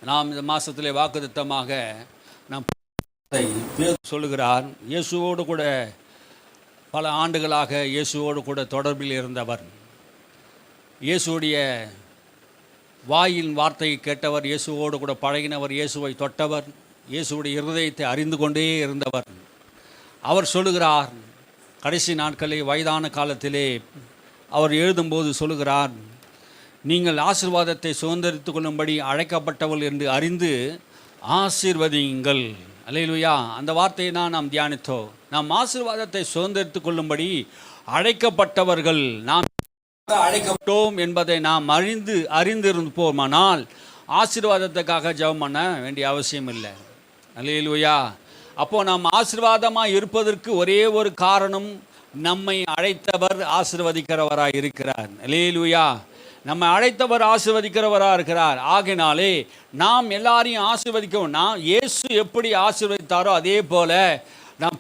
நாம் இந்த மாதத்திலே வாக்குத்தத்தமாக நாம் சொல்லுகிறார். இயேசுவோடு கூட பல ஆண்டுகளாக இயேசுவோடு கூட தொடர்பில் இருந்தவர், இயேசுடைய வாயின் வார்த்தையை கேட்டவர், இயேசுவோடு கூட பழகினவர், இயேசுவை தொட்டவர், இயேசுடைய இருதயத்தை அறிந்து கொண்டே இருந்தவர். அவர் சொல்லுகிறார், கடைசி நாட்களில் வயதான காலத்திலே அவர் எழுதும்போது சொல்லுகிறார், நீங்கள் ஆசீர்வாதத்தை சுதந்திரித்து கொள்ளும்படி அழைக்கப்பட்டவள் என்று அறிந்து ஆசீர்வதியுங்கள். அல்லேலூயா. அந்த வார்த்தையை நாம் தியானித்தோம். நாம் ஆசீர்வாதத்தை சுதந்திரித்து கொள்ளும்படி அழைக்கப்பட்டவர்கள், நாம் அழைக்கப்பட்டோம் என்பதை நாம் அறிந்திருப்போமானால் ஆசீர்வாதத்துக்காக ஜெபம் பண்ண வேண்டிய அவசியம் இல்லை. அல்லேலூயா. அப்போது நாம் ஆசீர்வாதமாக இருப்பதற்கு ஒரே ஒரு காரணம், நம்மை அழைத்தவர் ஆசீர்வதிக்கிறவராக இருக்கிறார். அல்லேலூயா. நம்மை அழைத்தவர் ஆசீர்வதிக்கிறவராக இருக்கிறார். ஆகினாலே நாம் எல்லாரையும் ஆசீர்வதிக்கவும், நாம் இயேசு எப்படி ஆசீர்வதித்தாரோ அதே போல் நாம்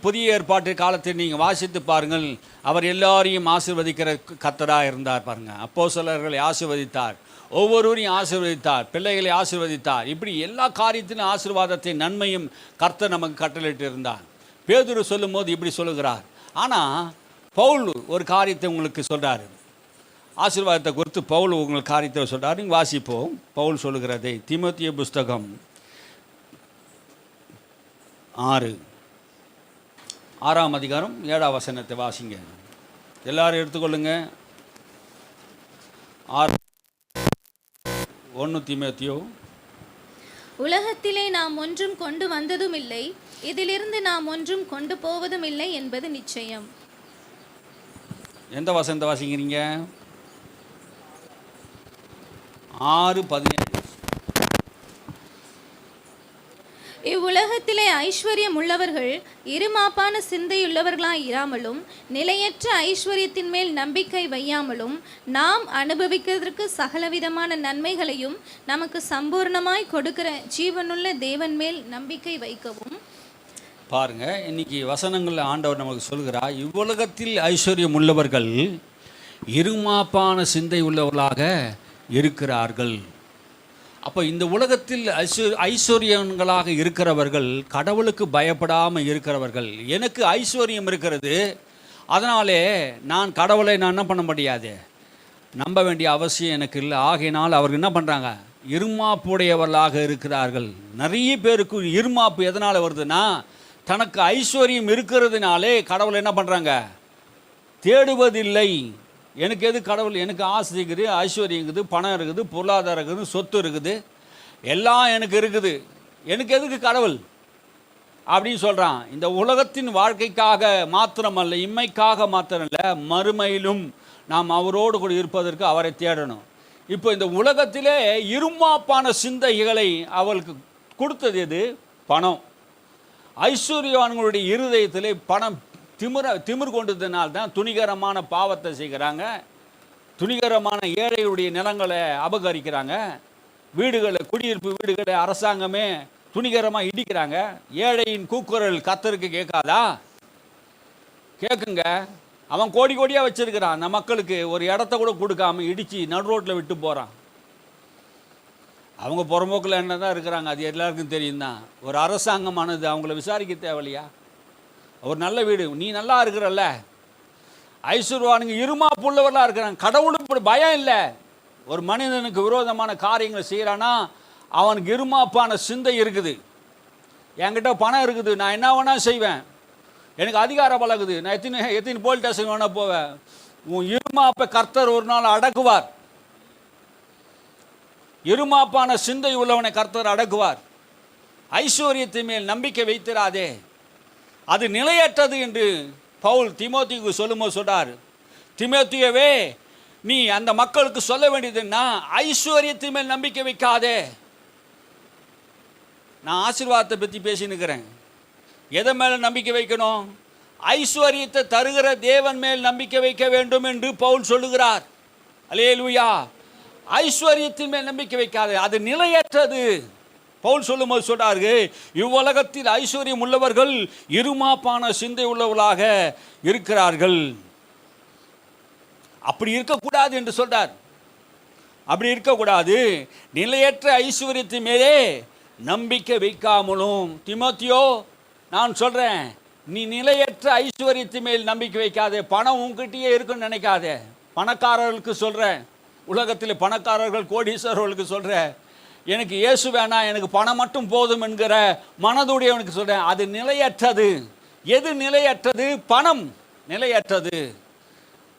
புதிய ஏற்பாட்டு காலத்தில் நீங்கள் வாசித்து பாருங்கள், அவர் எல்லாரையும் ஆசீர்வதிக்கிற கர்த்தராக இருந்தார். பாருங்கள், அப்போஸ்தலர்களை ஆசீர்வதித்தார், ஒவ்வொருவரையும் ஆசீர்வதித்தார், பிள்ளைகளை ஆசீர்வதித்தார். இப்படி எல்லா காரியத்திலும் ஆசீர்வாதத்தை நன்மையும் கர்த்தர் நமக்கு கட்டளையிட்டு இருந்தார். பேதுரு சொல்லும் போது இப்படி சொல்லுகிறார். ஆனால் பவுல் ஒரு காரியத்தை உங்களுக்கு சொல்கிறார், ஆசீர்வாதத்தை குறித்து பவுல் உங்களுக்கு காரியத்தை சொல்கிறார். நீங்கள் வாசிப்போம் பவுல் சொல்லுகிறதை. தீமோத்தேயு புஸ்தகம் 6ஆம் அதிகாரம் 7ஆம் வசனத்தை வாசிங்க. எல்லாரும் எடுத்துக்கொள்ளுங்க. 1 தீமோத்தேயு. உலகத்திலே நாம் ஒன்றும் கொண்டு வந்ததும் இல்லை, இதிலிருந்து நாம் ஒன்றும் கொண்டு போவதும் இல்லை என்பது நிச்சயம். எந்த வசனத்தை வாசிக்கிறீங்க? 6:17. இவ்வுலகத்திலே ஐஸ்வர்யம் உள்ளவர்கள் இருமாப்பான சிந்தையுள்ளவர்களாய் இராமலும் நிலையற்ற ஐஸ்வர்யத்தின் மேல் நம்பிக்கை வையாமலும் நாம் அனுபவிக்கிறதற்கு சகலவிதமான நன்மைகளையும் நமக்கு சம்பூர்ணமாய் கொடுக்கிற ஜீவனுள்ள தேவன் மேல் நம்பிக்கை வைக்கவும். பாருங்க, இன்னைக்கு வசனங்கள் ஆண்டவர் நமக்கு சொல்கிறார், இவ்வுலகத்தில் ஐஸ்வர்யம் உள்ளவர்கள் இருமாப்பான சிந்தை உள்ளவர்களாக இருக்கிறார்கள். அப்போ இந்த உலகத்தில் ஐஸ்வர்யங்களாக இருக்கிறவர்கள் கடவுளுக்கு பயப்படாமல் இருக்கிறவர்கள். எனக்கு ஐஸ்வர்யம் இருக்கிறது, அதனாலே நான் கடவுளை நான் என்ன பண்ண முடியாது, நம்ப வேண்டிய அவசியம் எனக்கு இல்லை. ஆகையினால் அவர்கள் என்ன பண்ணுறாங்க, இருமாப்புடையவர்களாக இருக்கிறார்கள். நிறைய பேருக்கு இருமாப்பு எதனால் வருதுன்னா, தனக்கு ஐஸ்வர்யம் இருக்கிறதுனாலே கடவுளை என்ன பண்ணுறாங்க, தேடுவதில்லை. எனக்கு எது கடவுள், எனக்கு ஆசை இருக்குது, ஐஸ்வர்யம் இருக்குது, பணம் இருக்குது, பொருளாதாரம் இருக்குது, சொத்து இருக்குது, எல்லாம் எனக்கு இருக்குது, எனக்கு எதுக்கு கடவுள் அப்படின்னு சொல்கிறான். இந்த உலகத்தின் வாழ்க்கைக்காக மாத்திரமல்ல, இம்மைக்காக மாத்திரமல்ல, மறுமையிலும் நாம் அவரோடு கூட இருப்பதற்கு அவரை தேடணும். இப்போ இந்த உலகத்திலே இருமாப்பான சிந்தைகளை அவளுக்கு கொடுத்தது எது? பணம். ஐஸ்வர்யவான்களுடைய இருதயத்திலே பணம் திமிர் கொண்டதுனால்தான் துணிகரமான பாவத்தை செய்கிறாங்க, துணிகரமான ஏழைகளுடைய நிலங்களை அபகரிக்கிறாங்க, வீடுகளை, குடியிருப்பு வீடுகளை அரசாங்கமே துணிகரமாக இடிக்கிறாங்க. ஏழையின் கூக்குரல் கர்த்தருக்கு கேட்காதா? கேட்குங்க. அவன் கோடி கோடியாக வச்சிருக்கிறான், அந்த மக்களுக்கு ஒரு இடத்த கூட கொடுக்காம இடித்து நடு ரோட்டில் விட்டு போகிறான். அவங்க புறம்போக்கில் என்ன தான் இருக்கிறாங்க, அது எல்லாருக்கும் தெரியும் தான். ஒரு அரசாங்கமானது அவங்கள விசாரிக்க தேவையில்லையா? ஒரு நல்ல வீடு, நீ நல்லா இருக்கிறல்ல, ஐஸ்வர்வானுங்க இருமாப்புள்ளவர்களாக இருக்கிறாங்க, கடவுளுக்கு பயம் இல்லை. ஒரு மனிதனுக்கு விரோதமான காரியங்களை செய்கிறானா அவனுக்கு இருமாப்பான சிந்தை இருக்குது. என்கிட்ட பணம் இருக்குது, நான் என்ன வேணால் செய்வேன், எனக்கு அதிகாரம் பழகுது, நான் எத்தனை போலீஸ் ஸ்டேஷன் வேணால் போவேன். உன் இருமாப்பை கர்த்தர் ஒரு நாள் அடக்குவார். இருமாப்பான சிந்தை உள்ளவனை கர்த்தர் அடக்குவார். ஐஸ்வர்யத்தின் மேல் நம்பிக்கை வைத்திராதே, அது நிலையற்றது என்று பவுல் தீமோத்தேயுக்கு சொல்லும்போது சொல்றார். தீமோத்தேயுவே, நீ அந்த மக்களுக்கு சொல்ல வேண்டியதுன்னா ஐஸ்வர்யத்தின் மேல் நம்பிக்கை வைக்காதே. நான் ஆசீர்வாதத்தை பற்றி பேசினுக்கிறேன். எதை மேலே நம்பிக்கை வைக்கணும்? ஐஸ்வர்யத்தை தருகிற தேவன் மேல் நம்பிக்கை வைக்க வேண்டும் என்று பவுல் சொல்லுகிறார். அல்லேலூயா. ஐஸ்வர்யத்தின் மேல் நம்பிக்கை வைக்காதே, அது நிலையற்றது. பவுல் சொல்லும்போது சொல்றார்கள், இவ்வுலகத்தில் ஐஸ்வர்யம் உள்ளவர்கள் இருமாப்பான சிந்தை உள்ளவர்களாக இருக்கிறார்கள். அப்படி இருக்கக்கூடாது என்று சொல்றார். அப்படி இருக்கக்கூடாது. நிலையற்ற ஐஸ்வர்யத்து மேலே நம்பிக்கை வைக்காமலும். தீமோத்தேயு, நான் சொல்கிறேன், நீ நிலையற்ற ஐஸ்வர்யத்து மேல் நம்பிக்கை வைக்காதே. பணம் உங்ககிட்டயே இருக்குன்னு நினைக்காதே. பணக்காரர்களுக்கு சொல்கிறேன், உலகத்தில் பணக்காரர்கள் கோடீஸ்வரர்களுக்கு சொல்கிறேன், எனக்கு இயேசு வேணாம், எனக்கு பணம் மட்டும் போதும் என்கிற மனதுடையவனுக்கு சொல்கிறேன், அது நிலையற்றது. எது நிலையற்றது? பணம் நிலையற்றது.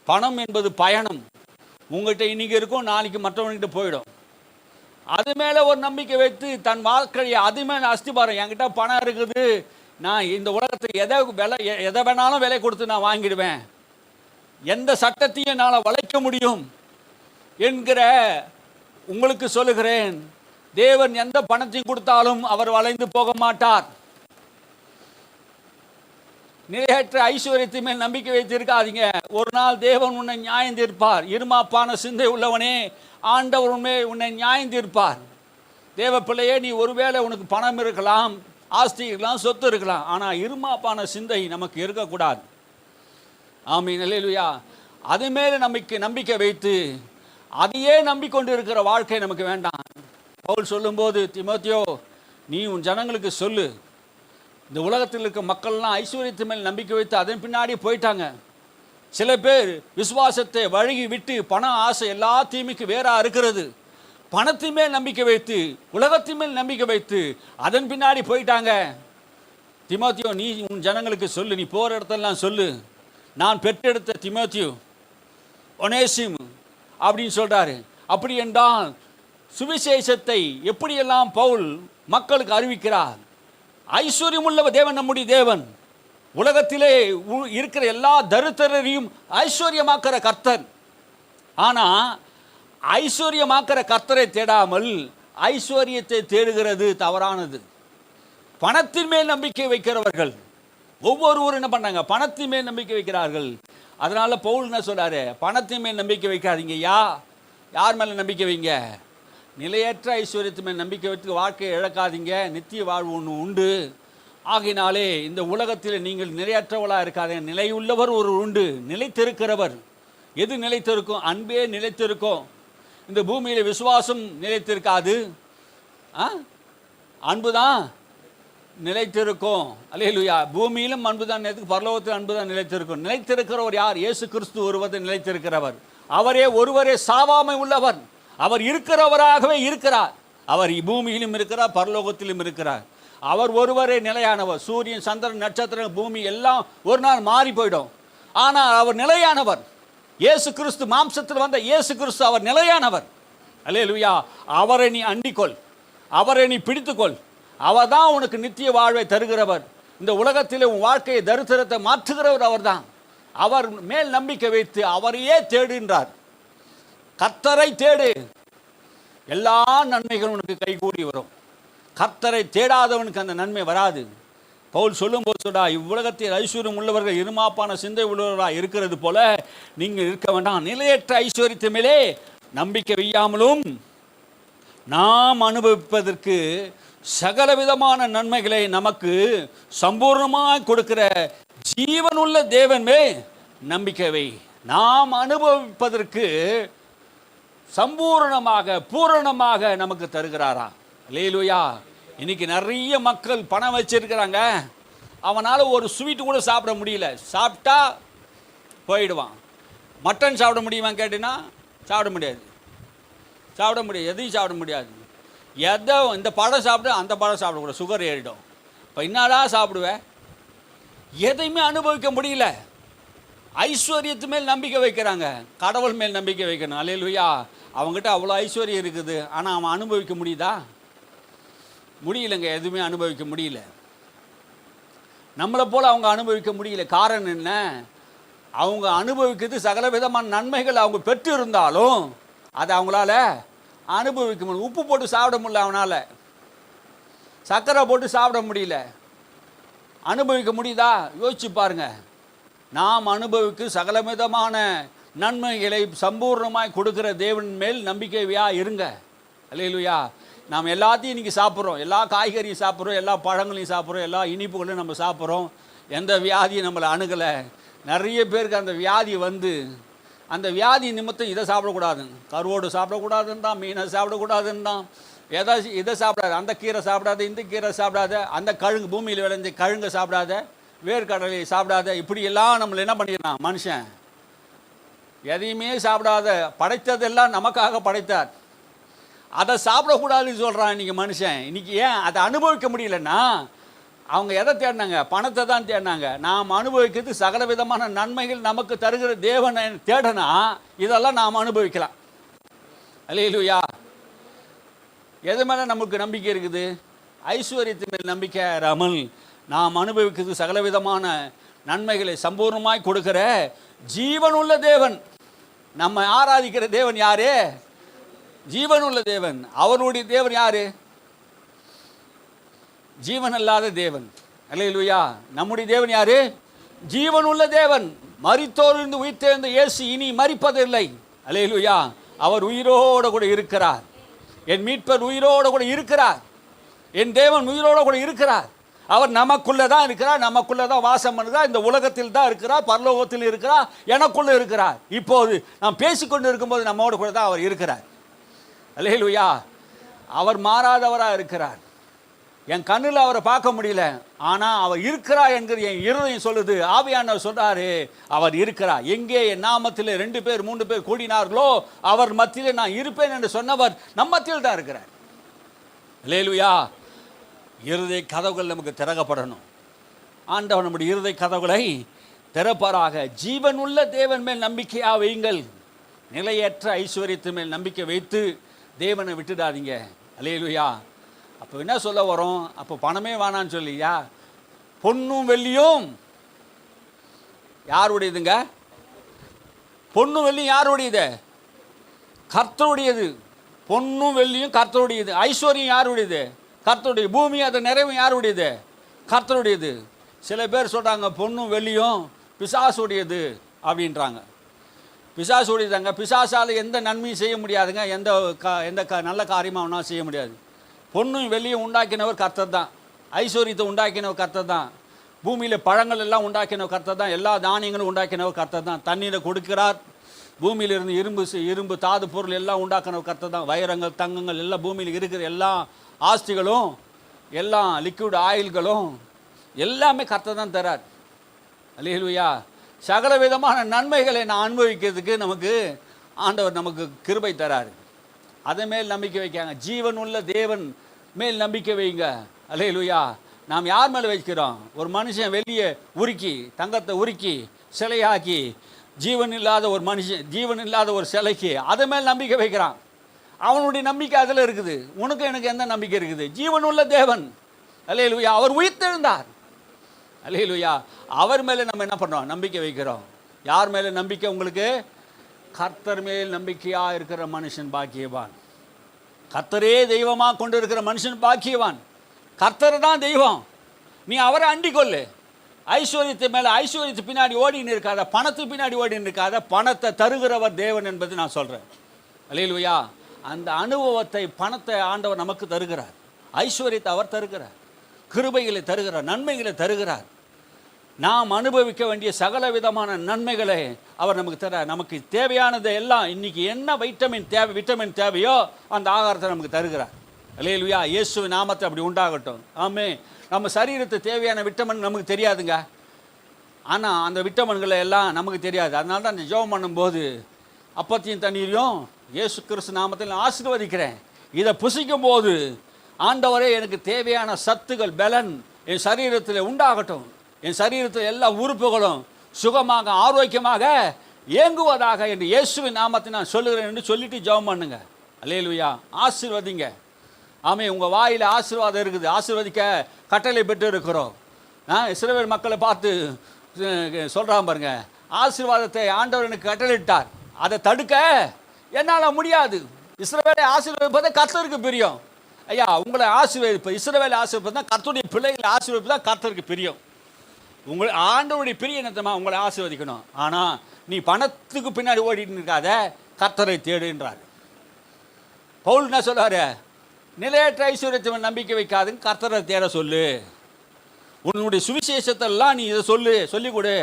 பணம் என்பது பயணம். உங்கள்கிட்ட இன்றைக்கி இருக்கும், நாளைக்கு மற்றவன்கிட்ட போயிடும். அது மேலே ஒரு நம்பிக்கை வைத்து தன் வாழ்க்கையை அது மேலே அஸ்திபாரம், என்கிட்ட பணம் இருக்குது, நான் இந்த உலகத்துக்கு எதை வேணாலும் விலை கொடுத்து நான் வாங்கிடுவேன், எந்த சட்டத்தையும் என்னால் வளைக்க முடியும் என்கிற உங்களுக்கு சொல்லுகிறேன், தேவன் எந்த பணத்தையும் கொடுத்தாலும் அவர் வளைந்து போக மாட்டார். நிலையற்ற ஐஸ்வர்யத்தை மேல் நம்பிக்கை வைத்திருக்காதீங்க. ஒரு நாள் தேவன் உன்னை நியாயம் தீர்ப்பார். இருமாப்பான சிந்தை உள்ளவனே, ஆண்டவர் உன்னை நியாயம் தீர்ப்பார். தேவ பிள்ளையே, நீ ஒருவேளை உனக்கு பணம் இருக்கலாம், ஆஸ்தி இருக்கலாம், சொத்து இருக்கலாம், ஆனால் இருமாப்பான சிந்தை நமக்கு இருக்கக்கூடாது. ஆமீன், அல்லேலூயா. அது மேலே நம்பிக்கை வைத்து அதையே நம்பிக்கொண்டு இருக்கிற வாழ்க்கை நமக்கு வேண்டாம். பவுல் சொல்லும்போது, தீமோத்தேயு, நீ உன் ஜனங்களுக்கு சொல்லு, இந்த உலகத்தில் இருக்க மக்கள்லாம் ஐஸ்வர்யத்து மேல் நம்பிக்கை வைத்து அதன் பின்னாடி போயிட்டாங்க. சில பேர் விசுவாசத்தை வழங்கி விட்டு பண ஆசை எல்லா தீமைக்கு வேறாக இருக்கிறது. பணத்தின் மேல் நம்பிக்கை வைத்து, உலகத்தின் மேல் நம்பிக்கை வைத்து அதன் பின்னாடி போயிட்டாங்க. தீமோத்தேயு, நீ உன் ஜனங்களுக்கு சொல்லு, நீ போகிற இடத்தெல்லாம் சொல்லு, நான் பெற்றெடுத்த தீமோத்தேயு, ஒனேசிம் அப்படின்னு சொல்கிறாரு. அப்படி என்றால் சுவிசேஷத்தை எப்படியெல்லாம் பவுல் மக்களுக்கு அறிவிக்கிறார். ஐஸ்வர்யமுள்ள தேவன் நம்முடைய தேவன். உலகத்திலே இருக்கிற எல்லா தரித்திரரையும் ஐஸ்வர்யமாக்கிற கர்த்தர். ஆனால் ஐஸ்வர்யமாக்கிற கர்த்தரை தேடாமல் ஐஸ்வர்யத்தை தேடுகிறது தவறானது. பணத்தின் மேல் நம்பிக்கை வைக்கிறவர்கள் ஒவ்வொருவரும் என்ன பண்ணாங்க? பணத்தின் மேல் நம்பிக்கை வைக்கிறார்கள். அதனால பவுல் என்ன சொல்றாரு? பணத்தின் மேல் நம்பிக்கை வைக்காதீங்க. யார் மேலே நம்பிக்கை வைங்க? நிலையற்ற ஐஸ்வர்யத்து மேல் நம்பிக்கை வைத்து வாழ்க்கையை இழக்காதீங்க. நித்திய வாழ்வு ஒன்று உண்டு. ஆகினாலே இந்த உலகத்தில் நீங்கள் நிலையற்றவளாக இருக்காதீங்க. நிலையுள்ளவர் ஒரு உண்டு, நிலைத்திருக்கிறவர். எது நிலைத்திருக்கும்? அன்பே நிலைத்திருக்கும். இந்த பூமியில் விசுவாசம் நிலைத்திருக்காது, அன்பு தான் நிலைத்திருக்கும். அல்லேலூயா. பூமியிலும் அன்பு தான் நிலைத்திருக்கு, பரலோகத்தில் அன்பு தான் நிலைத்திருக்கும். நிலைத்திருக்கிறவர் யார்? இயேசு கிறிஸ்து ஒருவர் நிலைத்திருக்கிறவர். அவரே ஒருவரே சாவாமை உள்ளவர். அவர் இருக்கிறவராகவே இருக்கிறார். அவர் பூமியிலும் இருக்கிறார், பரலோகத்திலும் இருக்கிறார். அவர் ஒருவரே நிலையானவர். சூரியன், சந்திரன், நட்சத்திரம், பூமி எல்லாம் ஒரு நாள் மாறி போயிடும். ஆனால் அவர் நிலையானவர். இயேசு கிறிஸ்து மாம்சத்தில் வந்த இயேசு கிறிஸ்து அவர் நிலையானவர். அல்லேலூயா. அவரை நீ அண்டிக்கொள், அவரை நீ பிடித்துக்கொள். அவர் தான் உனக்கு நித்திய வாழ்வை தருகிறவர். இந்த உலகத்தில் உன் வாழ்க்கையை தரித்திரத்தை மாற்றுகிறவர் அவர் தான். அவர் மேல் நம்பிக்கை வைத்து அவரையே தேடுகின்றார். கர்த்தரை தேடு, எல்லா நன்மைகளும் உனக்கு கைகூடி வரும். கர்த்தரை தேடாதவனுக்கு அந்த நன்மை வராது. பவுல் சொல்லும்போது சொல்றா, இவ்வுலகத்தில் ஐஸ்வர்யம் உள்ளவர்கள் இருமாப்பான சிந்தை உள்ளவர்களாக இருக்கிறது போல நீங்கள் இருக்க வேண்டாம். நிலையற்ற ஐஸ்வர்யத்து மேலே நம்பிக்கை வையாமலும் நாம் அனுபவிப்பதற்கு சகலவிதமான நன்மைகளை நமக்கு சம்பூர்ணமாக கொடுக்கிற ஜீவனுள்ள தேவன் மேல் நம்பிக்கை வை. நாம் அனுபவிப்பதற்கு சம்பூர்ணமாக பூரணமாக நமக்கு தருகிறாரா? அல்லேலூயா. இன்னைக்கு நிறைய மக்கள் பணம் வச்சிருக்கிறாங்க, அவனால் ஒரு ஸ்வீட் கூட சாப்பிட முடியல. சாப்பிட்டா போயிடுவான். மட்டன் சாப்பிட முடியுமா கேட்டினா சாப்பிட முடியாது. எதையும் சாப்பிட முடியாது. இந்த பழம் சாப்பிட அந்த பழம் சாப்பிடக்கூடாது, சுகர் ஏறிடும். இப்போ என்னடா சாப்பிடுவேன்? எதையுமே அனுபவிக்க முடியல. ஐஸ்வர்யத்து மேல் நம்பிக்கை வைக்கிறாங்க, கடவுள் மேல் நம்பிக்கை வைக்கணும். அல்லேலூயா. அவங்ககிட்ட அவ்வளோ ஐஸ்வர்யம் இருக்குது, ஆனால் அவன் அனுபவிக்க முடியுதா? முடியலைங்க, எதுவுமே அனுபவிக்க முடியல. நம்மளை போல் அவங்க அனுபவிக்க முடியல. காரணம் என்ன? அவங்க அனுபவிக்கிறது சகல விதமான நன்மைகள் அவங்க பெற்று இருந்தாலும் அதை அவங்களால அனுபவிக்க முடியல. உப்பு போட்டு சாப்பிட முடியல, அவனால் சர்க்கரை போட்டு சாப்பிட முடியல. அனுபவிக்க முடியுதா? யோசிச்சு பாருங்க. நாம் அனுபவிக்க சகல விதமான நன்மைகளை சம்பூர்ணமாய் கொடுக்கிற தேவன் மேல் நம்பிக்கையாக இருங்க. அல்லேலூயா. நாம் எல்லாத்தையும் இன்றைக்கி சாப்பிட்றோம், எல்லா காய்கறியும் சாப்பிட்றோம், எல்லா பழங்களையும் சாப்பிட்றோம், எல்லா இனிப்புகளையும் நம்ம சாப்பிட்றோம். எந்த வியாதியும் நம்மளை அணுகலை. நிறைய பேருக்கு அந்த வியாதி வந்து அந்த வியாதி நிமித்தம் இதை சாப்பிடக்கூடாதுங்க, கருவோடு சாப்பிடக்கூடாதுன்னு தான், மீனை சாப்பிடக்கூடாதுன்னு தான், இதை சாப்பிடாத, அந்த கீரை சாப்பிடாத, இந்த கீரை சாப்பிடாத, அந்த கழுங்கு பூமியில் விளைஞ்ச கழுங்கை சாப்பிடாத, வேர்க்கடலையை சாப்பிடாத, இப்படியெல்லாம் நம்மளை என்ன பண்ணிடலாம். மனுஷன் எதையுமே சாப்பிடாத, படைத்ததெல்லாம் நமக்காக படைத்தார், அதை சாப்பிடக்கூடாதுன்னு சொல்கிறான் இன்றைக்கி மனுஷன். இன்றைக்கி ஏன் அதை அனுபவிக்க முடியலன்னா, அவங்க எதை தேடினாங்க? பணத்தை தான் தேடினாங்க. நாம் அனுபவிக்கிறது சகல விதமான நன்மைகள் நமக்கு தருகிற தேவனை தேடனா இதெல்லாம் நாம் அனுபவிக்கலாம். அல்லேலூயா. எது மேலே நமக்கு நம்பிக்கை இருக்குது? ஐஸ்வர்யத்தின் மேல் நம்பிக்கை ராமல் நாம் அனுபவிக்கிறது சகல விதமான நன்மைகளை சம்பூர்ணமாய் கொடுக்கிற ஜீவனுள்ள தேவன். நம்ம ஆராதிக்கிற தேவன் யாரு? ஜீவனுள்ள தேவன். அவருடைய தேவன் யாரு? ஜீவன் அல்லாத தேவன். அல்லேலூயா. நம்முடைய தேவன் யாரு? ஜீவனுள்ள தேவன். மரித்தோரிலிருந்து உயிர்த்தெழுந்த இயேசு இனி மரிப்பதில்லை. அல்லேலூயா. அவர் உயிரோடு கூட இருக்கிறார். என் மீட்பர் உயிரோடு கூட இருக்கிறார். என் தேவன் உயிரோடு கூட இருக்கிறார். அவர் நமக்குள்ளே தான் இருக்கிறார், நமக்குள்ளே தான் வாசம் பண்ணுறார், இந்த உலகத்தில் தான் இருக்கிறார், பரலோகத்தில் இருக்கிறார், எனக்குள்ளே இருக்கிறார். இப்போது நாம் பேசிக்கொண்டு இருக்கும்போது நம்மோடு கூட தான் அவர் இருக்கிறார். அல்லேலூயா. அவர் மாறாதவராக இருக்கிறார். என் கண்ணில் அவரை பார்க்க முடியல, ஆனால் அவர் இருக்கிறார் என்கிற என் இருதயம் சொல்லுது. ஆவியானவர் சொல்றாரு, அவர் இருக்கிறார். எங்கே என் நாமத்தில் 2 பேர் 3 பேர் கூடினார்களோ அவர் மத்தியில் நான் இருப்பேன் என்று சொன்னவர் நம் மத்தியில் தான் இருக்கிறார். அல்லேலூயா. இருதய கதவுகள் நமக்கு திறக்கப்படணும். ஆண்டவர் நம்முடைய இருதய கதவுகளை திறப்பாராக. ஜீவனுள்ள தேவன் மேல் நம்பிக்கையாக வையுங்கள். நிலையற்ற ஐஸ்வர்யத்தின் மேல் நம்பிக்கை வைத்து தேவனை விட்டுடாதீங்க. அல்லேலூயா. அப்போ என்ன சொல்ல வரோம்? அப்போ பணமே வேணான்னு சொல்லியா? பொன்னும் வெள்ளியும் யாருடையதுங்க? பொன்னும் வெள்ளியும் யாருடையது? கர்த்தருடையது. பொன்னும் வெள்ளியும் கர்த்தருடையது. ஐஸ்வர்யம் யாருடையது? கர்த்தருடைய. பூமி அதை நிறைவு யாருடையது? கர்த்தருடையது. சில பேர் சொல்கிறாங்க பொன்னும் வெள்ளியும் பிசாசுடையது அப்படின்றாங்க. பிசாசுடையதாங்க. பிசாசால் எந்த நன்மையும் செய்ய முடியாதுங்க. எந்த நல்ல காரியமாக அவனால் செய்ய முடியாது. பொன்னும் வெள்ளியும் உண்டாக்கினவர் கர்த்தர் தான். ஐஸ்வர்யத்தை உண்டாக்கினவர் கர்த்தர் தான். பூமியில் பழங்கள் எல்லாம் உண்டாக்கினவர் கர்த்தர் தான். எல்லா தானியங்களும் உண்டாக்கினவர் கர்த்தர் தான். தண்ணீரை கொடுக்கிறார். பூமியிலிருந்து இரும்பு தாது பொருள் எல்லாம் உண்டாக்கினவர் கர்த்தர் தான். வைரங்கள் தங்கங்கள் எல்லாம் பூமியில் இருக்கிற எல்லா ஆஸ்திகளும் எல்லாம் லிக்விட் ஆயில்களும் எல்லாமே கர்த்தர் தான் தரார். அல்லேலூயா. சகல விதமான நன்மைகளை நான் அனுபவிக்கிறதுக்கு நமக்கு ஆண்டவர் நமக்கு கிருபை தராரு. அதை மேல் நம்பிக்கை வைக்காங்க. ஜீவன் உள்ள தேவன் மேல் நம்பிக்கை வைங்க. அல்லேலூயா. நாம் யார் மேலே வைக்கிறோம்? ஒரு மனுஷன் வெளியே உருக்கி தங்கத்தை உருக்கி சிலையாக்கி ஜீவன் இல்லாத ஒரு மனுஷன், ஜீவன் இல்லாத ஒரு சிலைக்கு அதை மேல் நம்பிக்கை வைக்கிறான். அவனுடைய நம்பிக்கை அதில் இருக்குது. உனக்கு எனக்கு எந்த நம்பிக்கை இருக்குது? ஜீவன் உள்ள தேவன். அல்லேலூயா. அவர் உயிர்த்தெழுந்தார். அல்லேலூயா. அவர் மேலே நம்ம என்ன பண்ணுறோம்? நம்பிக்கை வைக்கிறோம். யார் மேலே நம்பிக்கை உங்களுக்கு? கர்த்தர் மேல் நம்பிக்கையாக இருக்கிற மனுஷன் பாக்கியவான். கர்த்தரே தெய்வமாக கொண்டு இருக்கிற மனுஷன் பாக்கியவான். கர்த்தர் தான் தெய்வம். நீ அவரை அண்டிக்கொள்ளு. ஐஸ்வர்யத்து மேலே ஐஸ்வர்யத்து பின்னாடி ஓடின்னு இருக்காத, பணத்து பின்னாடி ஓடின்னு இருக்காத. பணத்தை தருகிறவர் தேவன் என்பது நான் சொல்கிறேன். அல்லேலூயா. அந்த அனுபவத்தை, பணத்தை ஆண்டவர் நமக்கு தருகிறார். ஐஸ்வர்யத்தை அவர் தருகிறார். கிருபைகளை தருகிறார். நன்மைகளை தருகிறார். நாம் அனுபவிக்க வேண்டிய சகல விதமான நன்மைகளை அவர் நமக்கு தரார். நமக்கு தேவையானதை எல்லாம் இன்றைக்கி என்ன விட்டமின் தேவையோ அந்த ஆகாரத்தை நமக்கு தருகிறார். அல்லேலூயா. இயேசுவின் நாமத்தை அப்படி உண்டாகட்டும். ஆமே. நம்ம சரீரத்துக்கு தேவையான விட்டமின் நமக்கு தெரியாதுங்க. ஆனால் அந்த விட்டமின்களை எல்லாம் நமக்கு தெரியாது. அதனால தான் அந்த ஜெபம் பண்ணும்போது அப்பத்தையும் தண்ணீரையும் இயேசு கிறிஸ்து நாமத்தில் ஆசீர்வதிக்கிறேன். இதை புசிக்கும் போது ஆண்டவரே எனக்கு தேவையான சத்துக்கள் பலன் என் சரீரத்தில் உண்டாகட்டும். என் சரீரத்தில் எல்லா உறுப்புகளும் சுகமாக ஆரோக்கியமாக இயங்குவதாக என்று இயேசுவின் நாமத்தை நான் சொல்லுகிறேன் என்று சொல்லிட்டு ஜெபம் பண்ணுங்க. அல்லேலூயா. ஆசீர்வதிங்க. ஆமே. உங்கள் வாயில் ஆசீர்வாதம் இருக்குது. ஆசீர்வதிக்க கட்டளை பெற்று இருக்கிறோம். இஸ்ரவேல் மக்களை பார்த்து சொல்கிறான் பாருங்க, ஆசீர்வாதத்தை ஆண்டவர் எனக்கு கட்டளையிட்டார், அதை தடுக்க என்னால் முடியாது. இஸ்ரவேலை ஆசீர்வதிப்பதை கர்த்தருக்கு பிரியம். ஐயா, உங்களை ஆசீர்வதிப்பது, இஸ்ரவேலை ஆசீர்வதிப்பது தான் கர்த்தருடைய பிள்ளைகளை ஆசீர்வதிப்பது தான் கர்த்தருக்கு பிரியம். உங்களை ஆண்டவருடைய பிரியனத்தமா உங்களை ஆசீர்வதிக்கணும். ஆனால் நீ பணத்துக்கு பின்னாடி ஓடிட்டு இருக்காத, கர்த்தரை தேடுன்றார். பவுல் என்ன சொல்றாரு? நிலையற்ற ஐஸ்வர்யத்தை நம்பிக்கை வைக்காதுன்னு கர்த்தரை தேட சொல்லு. உன்னுடைய சுவிசேஷத்தெல்லாம் நீ இதை சொல்லிக் கொடு.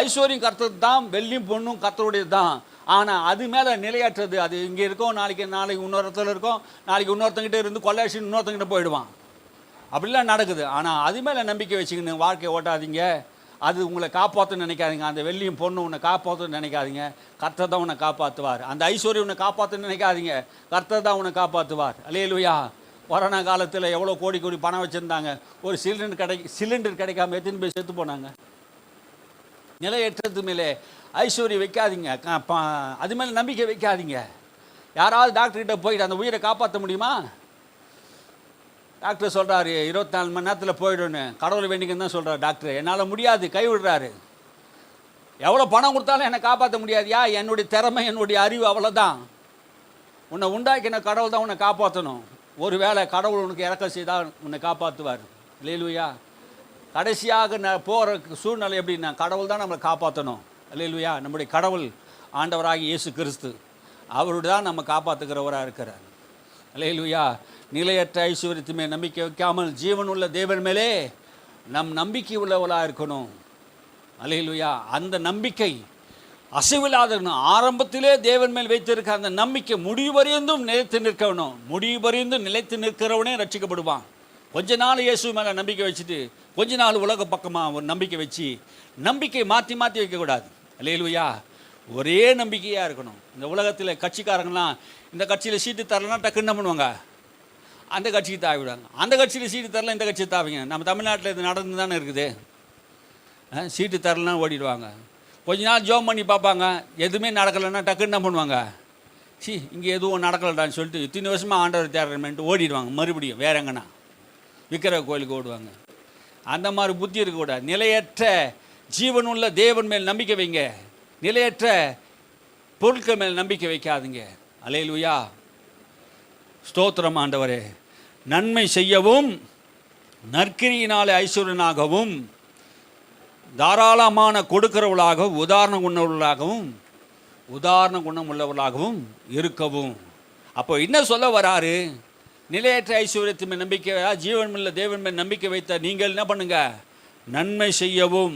ஐஸ்வர்யம் கர்த்தர் தான், வெள்ளியும் பொண்ணும் கர்த்தருடையது தான். ஆனால் அது மேலே நிலையற்றது. அது இங்கே இருக்கும், நாளைக்கு இன்னொருத்தர் இருக்கும், நாளைக்கு இன்னொருத்தங்கிட்ட இருந்து கொள்ளையடிச்சு இன்னொருத்தங்கிட்ட போயிடுவான். அப்படிலாம் நடக்குது. ஆனால் அது மேலே நம்பிக்கை வச்சுக்கின்னு வாழ்க்கையை ஓட்டாதீங்க. அது உங்களை காப்பாற்றணும்னு நினைக்காதீங்க. அந்த வெள்ளியும் பொண்ணு உன்னை காப்பாற்றணும்னு நினைக்காதீங்க. கர்த்தர் தான் உன்னை காப்பாற்றுவார். அந்த ஐஸ்வர்யம் உன்னை காப்பாற்றணும்னு நினைக்காதீங்க. கர்த்தர் தான் உன்னை காப்பாற்றுவார். அல்லேலூயா. கொரோனா காலத்தில் எவ்வளோ கோடி கோடி பணம் வச்சுருந்தாங்க. ஒரு சிலிண்டர் கிடைக்காம எத்தனை பேர் செத்து போனாங்க. நிலையற்றது மேலே ஐஸ்வர்யம் வைக்காதீங்க. அது மேலே நம்பிக்கை வைக்காதீங்க. யாராவது டாக்டர்கிட்ட போயிட்டு அந்த உயிரை காப்பாற்ற முடியுமா? டாக்டர் சொல்கிறாரு 24 மணி நேரத்தில் போய்டுன்னு. கடவுளை வேண்டிங்கன்னு தான் சொல்கிறார் டாக்டர். என்னால் முடியாது, கை விடுறாரு. எவ்வளோ பணம் கொடுத்தாலும் என்னை காப்பாற்ற முடியாதுயா. என்னுடைய திறமை, என்னுடைய அறிவு அவ்வளோதான். உன்னை உண்டாக்கின கடவுள் தான் உன்னை காப்பாற்றணும். ஒரு வேளை கடவுள் உனக்கு இறக்கம் செய்தால் உன்னை காப்பாற்றுவார். அல்லேலூயா. கடைசியாக போகிற சூழ்நிலை எப்படின்னா கடவுள் தான் நம்மளை காப்பாற்றணும். அல்லேலூயா. நம்முடைய கடவுள் ஆண்டவராகி இயேசு கிறிஸ்து, அவருடைய தான் நம்ம காப்பாற்றுகிறவராக இருக்கிறார். அல்லேலூயா. நிலையற்ற ஐஸ்வர்யத்துமே நம்பிக்கை வைக்காமல் ஜீவனுள்ள தேவன் மேலே நம் நம்பிக்கை உள்ளவளாக இருக்கணும். அல்லேலூயா. அந்த நம்பிக்கை அசைவில்லாத இருக்கணும். ஆரம்பத்திலே தேவன் மேல் வைத்திருக்க அந்த நம்பிக்கை முடிவறிந்தும் நிலைத்து நிற்கணும். முடிவறிந்தும் நிலைத்து நிற்கிறவனே ரட்சிக்கப்படுவான். கொஞ்ச நாள் இயேசு மேலே நம்பிக்கை வச்சுட்டு கொஞ்ச நாள் உலக பக்கமாக ஒரு நம்பிக்கை வச்சு நம்பிக்கை மாற்றி மாற்றி வைக்கக்கூடாது. அல்லேலூயா. ஒரே நம்பிக்கையாக இருக்கணும். இந்த உலகத்தில் கட்சிக்காரங்களாம் இந்த கட்சியில் சீட்டு தரலன்னா டக்குன்னு என்ன பண்ணுவாங்க, அந்த கட்சிக்கு தாவிடுவாங்க. அந்த கட்சியில் சீட்டு தரல இந்த கட்சியை தாவிங்க. நம்ம தமிழ்நாட்டில் இது நடந்து தானே இருக்குது. சீட்டு தரலன்னா ஓடிடுவாங்க. கொஞ்ச நாள் ஜோம் பண்ணி பார்ப்பாங்க, எதுவுமே நடக்கலைன்னா டக்குன்னு என்ன பண்ணுவாங்க, இங்கே எதுவும் நடக்கலடான்னு சொல்லிட்டு இத்தனை வருஷமாக ஆண்டவர் தேடுறமேன்ட்டு ஓடிடுவாங்க. மறுபடியும் வேற எங்கன்னா விக்கிர கோயிலுக்கு ஓடுவாங்க. அந்த மாதிரி புத்தி இருக்கக்கூடாது. நிலையற்ற ஜீவனுள்ள தேவன் மேல் நம்பிக்கை வைங்க. நிலையற்ற பொருட்கள் மேல் நம்பிக்கை வைக்காதுங்க. அல்லேலூயா. ஸ்தோத்திரம் ஆண்டவரே. நன்மை செய்யவும் நற்கிரியினாலே ஐஸ்வர்யனாகவும் தாராளமான கொடுக்கிறவர்களாகவும் உதாரண குணம் உள்ளவர்களாகவும் இருக்கவும். அப்போ என்ன சொல்ல வராரு? நிலையற்ற ஐஸ்வர்யத்தின் மேல் நம்பிக்கை, ஜீவன் உள்ள தேவன் மேல் நம்பிக்கை வைத்த நீங்கள் என்ன பண்ணுங்க, நன்மை செய்யவும்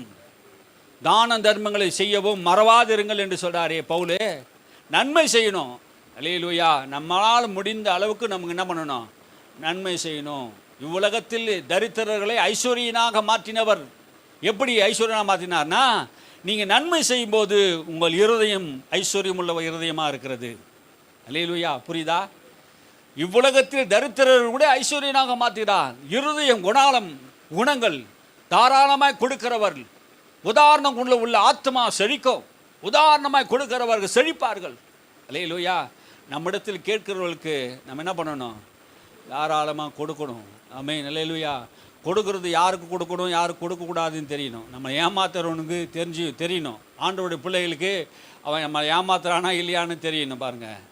தான தர்மங்களை செய்யவும் மறவாதிருங்கள் என்று சொல்கிறாரே பவுலே. நன்மை செய்யணும். அல்லேலூயா. நம்மளால் முடிந்த அளவுக்கு நமக்கு என்ன பண்ணணும், நன்மை செய்யணும். இவ்வுலகத்தில் தரித்திரர்களை ஐஸ்வர்யனாக மாற்றினவர். எப்படி ஐஸ்வர்யனாக மாற்றினார்னா, நீங்கள் நன்மை செய்யும்போது உங்கள் இருதயம் ஐஸ்வர்யம் உள்ள இருதயமாக இருக்கிறது. அல்லேலூயா. புரியுதா? இவ்வுலகத்தில் தரித்திரர்கள் கூட ஐஸ்வர்யனாக மாற்றுகிறார். இருதயம் குணங்கள் தாராளமாய் கொடுக்கிறவர்கள், உதாரணம் உள்ள ஆத்மா செழிக்கும். உதாரணமாய் கொடுக்கிறவர்கள் செழிப்பார்கள். அல்லேலூயா. நம்மிடத்தில் கேட்கிறவர்களுக்கு நம்ம என்ன பண்ணணும், தாராளமாக கொடுக்கணும். ஆமென். அல்லேலூயா. கொடுக்கறது யாருக்கு கொடுக்கணும், யாருக்கு கொடுக்கக்கூடாதுன்னு தெரியணும். நம்ம ஏமாத்துறவனுக்கு தெரியணும். ஆண்டவருடைய பிள்ளைகளுக்கு அவன் நம்ம ஏமாத்துறானா இல்லையான்னு தெரியணும். பாருங்கள்,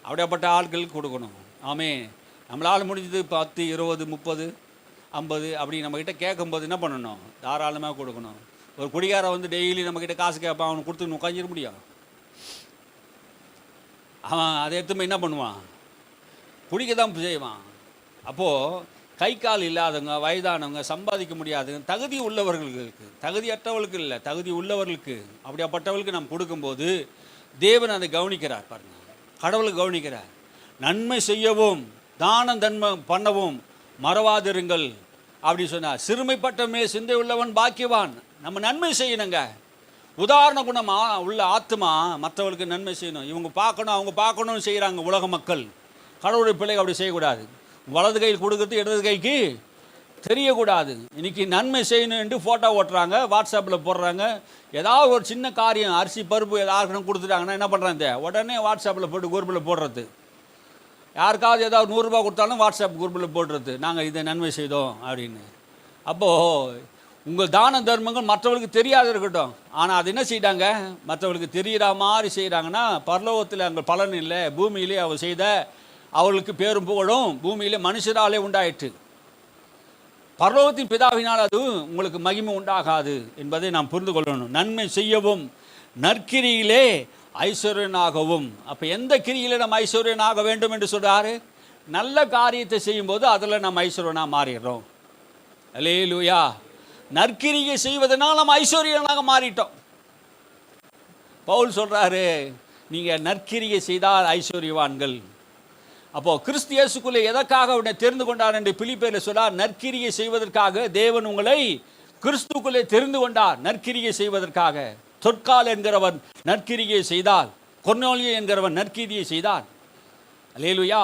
அப்படியாப்பட்ட ஆட்களுக்கு கொடுக்கணும். ஆமென். நம்மளால் முடிஞ்சது 10, 20, 30, 50 அப்படி நம்மக்கிட்ட கேட்கும்போது என்ன பண்ணணும், தாராளமாக கொடுக்கணும். ஒரு குடிகாரம் வந்து டெய்லி நம்மக்கிட்ட காசு கேட்பான், அவனுக்கு கொடுத்து உட்காந்துட முடியும்? அவன் அதை எடுத்துமே என்ன பண்ணுவான், குடிக்க தான் செய்வான். அப்போது கை கால் இல்லாதவங்க, வயதானவங்க, சம்பாதிக்க முடியாதவங்க, தகுதி உள்ளவர்களுக்கு, தகுதியற்றவர்களுக்கு இல்லை, தகுதி உள்ளவர்களுக்கு, அப்படியாப்பட்டவர்களுக்கு நாம் கொடுக்கும்போது தேவன் அதை கவனிக்கிறார். பாருங்கள், கடவுள் கவனிக்கிறார். நன்மை செய்யவும் தானம் தன்மம் பண்ணவும் மறவாதிருங்கள் அப்படி சொன்னார். சிறுமைப்பட்டமே சிந்தை உள்ளவன் பாக்கியவான். நம்ம நன்மை செய்யணுங்க. உதாரண குணம் உள்ள ஆத்மா மற்றவர்களுக்கு நன்மை செய்யணும். இவங்க பார்க்கணும், அவங்க பார்க்கணும்னு செய்கிறாங்க உலக மக்கள். கடவுளுடைய பிள்ளைகள் அப்படி செய்யக்கூடாது. வலது கையில் கொடுக்கறது இடது கைக்கு தெரியக்கூடாது. இன்றைக்கி நன்மை செய்யணுன்ட்டு ஃபோட்டோ ஓட்டுறாங்க, வாட்ஸ்அப்பில் போடுறாங்க. ஏதாவது ஒரு சின்ன காரியம், அரிசி பருப்பு யாருக்குன்னு கொடுத்துட்டாங்கன்னா என்ன பண்ணுறாங்க, உடனே வாட்ஸ்அப்பில் போட்டு குரூப்பில் போடுறது. யாருக்காவது ஏதாவது 100 ரூபா கொடுத்தாலும் வாட்ஸ்அப் குரூப்பில் போடுறது, நாங்கள் இதை நன்மை செய்தோம் அப்படின்னு. அப்போது உங்கள் தான தர்மங்கள் மற்றவர்களுக்கு தெரியாது இருக்கட்டும். ஆனால் அது என்ன செய்தாங்க, மற்றவர்களுக்கு தெரிகிற மாதிரி செய்கிறாங்கன்னா பரலோகத்தில் அங்கே பலன் இல்லை. பூமியிலே அவர் செய்த அவர்களுக்கு பேரும் புகழும் பூமியிலே மனுஷராலே உண்டாயிற்று. பரலோகத்தின் பிதாவினால் அது உங்களுக்கு மகிமை உண்டாகாது என்பதை நாம் புரிந்து கொள்ளணும். நன்மை செய்யவும் நற்கிரியிலே ஐஸ்வர்யனாகவும். அப்போ எந்த கிரியிலே நம்ம ஐஸ்வர்யனாக வேண்டும் என்று சொல்கிறாரு? நல்ல காரியத்தை செய்யும்போது அதில் நம்ம ஐஸ்வர்யனாக மாறிடுறோம். அல்லேலூயா. நற்கிரியை செய்வதனால் நம்ம ஐஸ்வர்யனாக மாறிட்டோம். பவுல் சொல்கிறாரு, நீங்கள் நற்கிரியை செய்தால் ஐஸ்வர்யவான்கள். அப்போது கிறிஸ்து இயேசுக்குள்ளே எதற்காக அவனை தெரிந்து கொண்டார் என்று பிலிப்பியரில் சொன்னார், நற்கிரியை செய்வதற்காக தேவன் உங்களை கிறிஸ்துக்குள்ளே தெரிந்து கொண்டார், நற்கிரியை செய்வதற்காக. தொற்கால் என்கிறவன் நற்கிரியை செய்தால், கொர்நேலியு என்கிறவன் நற்கிரியை செய்தான். அல்லேலூயா.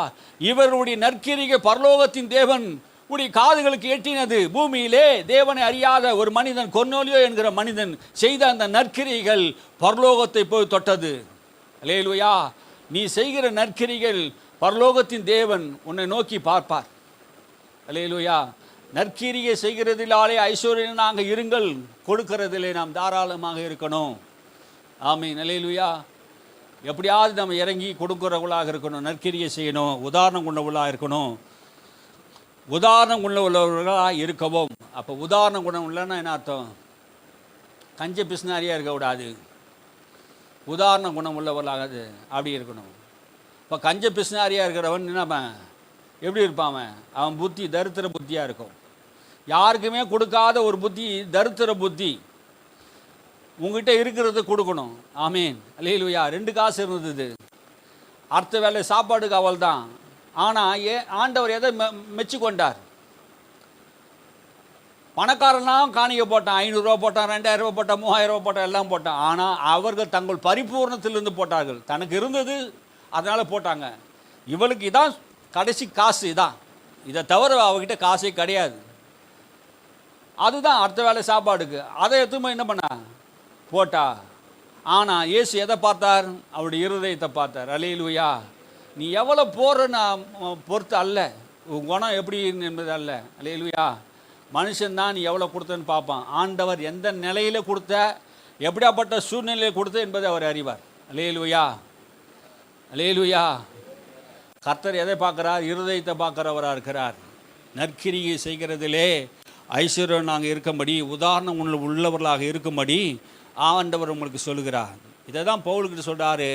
இவருடைய நற்கிரியை பரலோகத்தின் தேவன் உடைய காதுகளுக்கு எட்டினது. பூமியிலே தேவனை அறியாத ஒரு மனிதன், கொர்நேலியு என்கிற மனிதன் செய்த அந்த நற்கிரிகள் பரலோகத்தை போய் தொட்டது. அல்லேலூயா. நீ செய்கிற நற்கிரிகள் பரலோகத்தின் தேவன் உன்னை நோக்கி பார்ப்பார். அல்லேலூயா. நற்கிரியை செய்கிறதிலாலே ஐஸ்வர்யனாக இருங்கள், கொடுக்கிறதிலே நாம் தாராளமாக இருக்கணும். ஆமீன். அல்லேலூயா. எப்படியாவது நம்ம இறங்கி கொடுக்குறவர்களாக இருக்கணும், நற்கிரியை செய்யணும், உதாரணம் கொண்டவர்களாக இருக்கணும், உதாரணம் உள்ளவர்களாக இருக்கவும். அப்போ உதாரணம் குணம் இல்லைன்னா என்ன அர்த்தம்? கஞ்ச பிஸ்னாரியாக இருக்கக்கூடாது, உதாரண குணம் உள்ளவர்களாக அப்படி இருக்கணும். இப்போ கஞ்ச பிஸ்னாரியாக இருக்கிறவன் என்ன எப்படி இருப்பான்? அவன் புத்தி தரித்திர புத்தியாக இருக்கும். யாருக்குமே கொடுக்காத ஒரு புத்தி தரித்திர புத்தி. உங்ககிட்ட இருக்கிறது கொடுக்கணும். ஆமீன். அல்லேலூயா. 2 காசு இருந்தது, அடுத்த வேலை சாப்பாடுக்கு அவள் தான். ஆனால் ஆண்டவர் எதை மெச்சு கொண்டார்? பணக்காரன்லாம் காணிக்க போட்டான், 500 ரூபா போட்டான், 2000 ரூபா போட்டான், 3000 ரூபா போட்டான், எல்லாம் போட்டான். ஆனால் அவர்கள் தங்கள் பரிபூர்ணத்திலிருந்து போட்டார்கள். தனக்கு இருந்தது அதனால் போட்டாங்க. இவளுக்கு இதான் கடைசி காசு, இதான், இதை தவிர அவகிட்ட காசே கிடையாது. அதுதான் அடுத்த வேலை சாப்பாடுக்கு. அதை எதுவுமே என்ன பண்ண போட்டா. ஆனால் இயேசு எதை பார்த்தார்? அவருடைய இருதயத்தை பார்த்தார். அல்லேலூயா. நீ எவ்வளோ போறன்னு பொறுத்து அல்ல, உன் குணம் எப்படி என்பது அல்ல. அல்லேலூயா. மனுஷன்தான் நீ எவ்வளோ கொடுத்தன்னு பார்ப்பான். ஆண்டவர் எந்த நிலையில் கொடுத்த, எப்படியாப்பட்ட சூழ்நிலையில் கொடுத்த என்பதை அவர் அறிவார். அல்லேலூயா. அல்லேலூயா. கர்த்தர் எதை பார்க்குறார்? இருதயத்தை பார்க்குறவராக இருக்கிறார். நற்கிரியை செய்கிறதிலே ஐஸ்வர்யம் நாங்கள் இருக்கும்படி, உதாரணம் உள்ளவர்களாக இருக்கும்படி ஆண்டவர் உங்களுக்கு சொல்லுகிறார். இதை தான் பவுலுக்கிட்ட சொல்கிறாரு.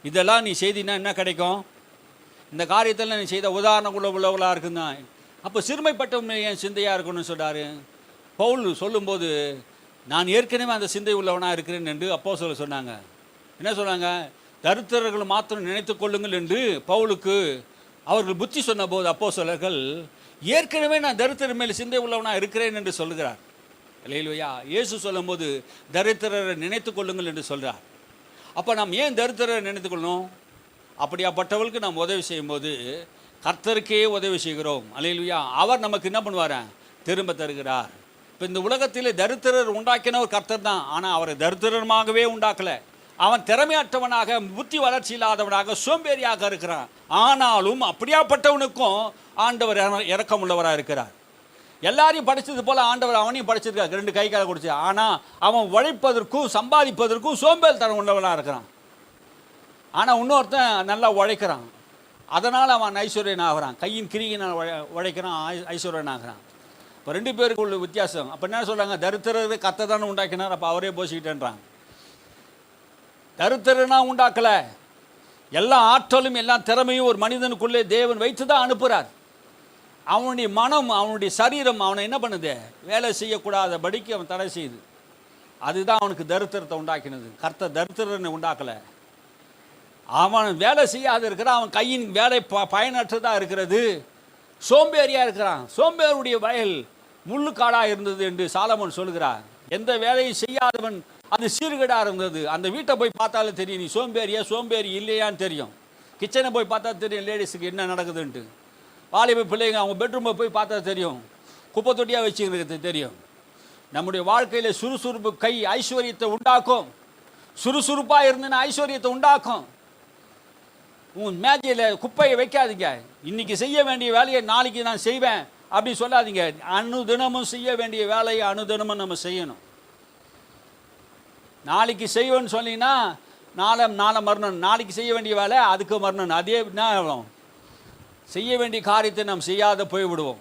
இதெல்லாம் நீ செய்தினா என்ன கிடைக்கும்? இந்த காரியத்தில் நீ செய்த உதாரணம் உள்ளவர்களாக இருக்குன்னா, அப்போ சிறுமைப்பட்டவன் என் சிந்தையாக இருக்கணும்னு சொல்கிறாரு. பவுல் சொல்லும்போது நான் ஏற்கனவே அந்த சிந்தை உள்ளவனாக இருக்கிறேன் என்று அப்போஸ்தலர் சொன்னாங்க. என்ன சொன்னாங்க? தரித்திரர்கள் மாத்திரம் நினைத்து கொள்ளுங்கள் என்று பவுலுக்கு அவர்கள் புத்தி சொன்னபோது அப்போஸ்தலர்கள் ஏற்கனவே நான் தரித்திரர் மேல் சிந்தை உள்ளவனாக இருக்கிறேன் என்று சொல்கிறார். அல்லேலூயா. இயேசு சொல்லும்போது தரித்திரரை நினைத்து கொள்ளுங்கள் என்று சொல்கிறார். அப்போ நாம் ஏன் தரித்திரரை நினைத்து கொள்ளணும்? அப்படியாப்பட்டவர்களுக்கு நாம் உதவி செய்யும்போது கர்த்தருக்கே உதவி செய்கிறோம். அல்லேலூயா. அவர் நமக்கு என்ன பண்ணுவார்? திரும்ப தருகிறார். இப்போ இந்த உலகத்திலே தரித்திரர் உண்டாக்கினவர் கர்த்தர் தான். ஆனால் அவரை தரித்திரமாகவே உண்டாக்கலை. அவன் திறமையற்றவனாக, புத்தி வளர்ச்சி இல்லாதவனாக, சோம்பேறியாக இருக்கிறான். ஆனாலும் அப்படியாப்பட்டவனுக்கும் ஆண்டவர் இரக்கம் உள்ளவராக இருக்கிறார். எல்லாரையும் படித்தது போல் ஆண்டவர் அவனையும் படிச்சிருக்கார், 2 கை காலை கொடுத்து. ஆனால் அவன் உழைப்பதற்கும் சம்பாதிப்பதற்கும் சோம்பேறித்தனம் உள்ளவனாக இருக்கிறான். ஆனால் இன்னொருத்தன் நல்லா உழைக்கிறான், அதனால் அவன் ஐஸ்வர்யன் ஆகிறான். கையின் கிரியினால் உழைக்கிறான், ஐஸ்வர்யன் ஆகிறான். இப்போ 2 பேருக்கு உள்ள வித்தியாசம். அப்போ என்ன சொல்கிறாங்க? தரித்திரரை கர்த்தர் தானே உண்டாக்கினார், அப்போ அவரே போசிக்கிட்டேன்றான். தரித்திரனா உண்டாக்கலை. எல்லா ஆற்றலும் எல்லா திறமையும் ஒரு மனிதனுக்குள்ளே தேவன் வைத்து தான் அனுப்புகிறார். அவனுடைய மனம், அவனுடைய சரீரம் அவனை என்ன பண்ணுது? வேலை செய்யக்கூடாதபடிக்கு அவன் தடை செய்யுது. அதுதான் அவனுக்கு தரித்திரத்தை உண்டாக்கினது. கர்த்தர் தரித்திரனை உண்டாக்கலை. அவன் வேலை செய்யாத இருக்கிறான், அவன் கையின் வேலை பயனற்றதாக இருக்கிறது, சோம்பேறியாக இருக்கிறான். சோம்பேறியுடைய வயல் முள்ளுக்காடாக இருந்தது என்று சாலமோன் சொல்கிறார். எந்த வேலையும் செய்யாதவன் அது சீர்கேடாக இருந்தது. அந்த வீட்டை போய் பார்த்தாலே தெரியும் நீ சோம்பேறியா சோம்பேறி இல்லையான்னு தெரியும். கிச்சனை போய் பார்த்தா தெரியும் லேடிஸுக்கு என்ன நடக்குதுன்ட்டு. வாலிப பிள்ளைங்க அவங்க பெட்ரூமை போய் பார்த்தா தெரியும், குப்பை தொட்டியாக வச்சுக்கிறது தெரியும். நம்முடைய வாழ்க்கையில் சுறுசுறுப்பு கை ஐஸ்வர்யத்தை உண்டாக்கும். சுறுசுறுப்பாக இருந்துன்னு ஐஸ்வர்யத்தை உண்டாக்கும். உன் மேஜையில் குப்பையை வைக்காதீங்க. இன்றைக்கி செய்ய வேண்டிய வேலையை நாளைக்கு நான் செய்வேன் அப்படி சொல்லாதீங்க. அனுதினமும் செய்ய வேண்டிய வேலையை அனுதினமும் நம்ம செய்யணும். நாளைக்கு செய்வேன்னு சொன்னீங்கன்னா நாளை மறணும். நாளைக்கு செய்ய வேண்டிய வேலை அதுக்கு மறணும். அதே என்ன செய்ய வேண்டிய காரியத்தை நாம் செய்யாத போய்விடுவோம்.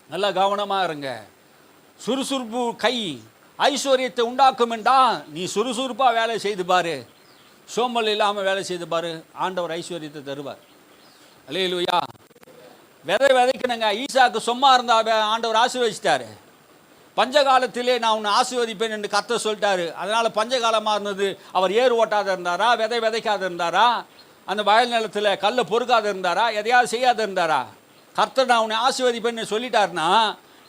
நல்லா கவனமாக இருங்க. சுறுசுறுப்பு கை ஐஸ்வர்யத்தை உண்டாக்கும் என்றால் நீ சுறுசுறுப்பாக வேலை செய்து பாரு, சோம்பல் இல்லாமல் வேலை செய்து பாரு, ஆண்டவர் ஐஸ்வர்யத்தை தருவார். அல்லேலூயா. விதைக்கணுங்க. ஈசாக்கு சும்மா இருந்தா ஆண்டவர் ஆசீர்வதிச்சிட்டாரு. பஞ்சகாலத்திலே நான் உன்னை ஆசீர்வதிப்பேன் என்று கர்த்தர் சொல்லிட்டாரு. அதனால் பஞ்சகாலமாக இருந்தது. அவர் ஏறு ஓட்டாத இருந்தாரா, விதை விதைக்காத இருந்தாரா, அந்த வயல் நிலத்தில் கல்லை பொறுக்காத இருந்தாரா, எதையாவது செய்யாத இருந்தாரா? கர்த்தர் நான் உன்னை ஆசீர்வதிப்பேன்னு சொல்லிட்டாருன்னா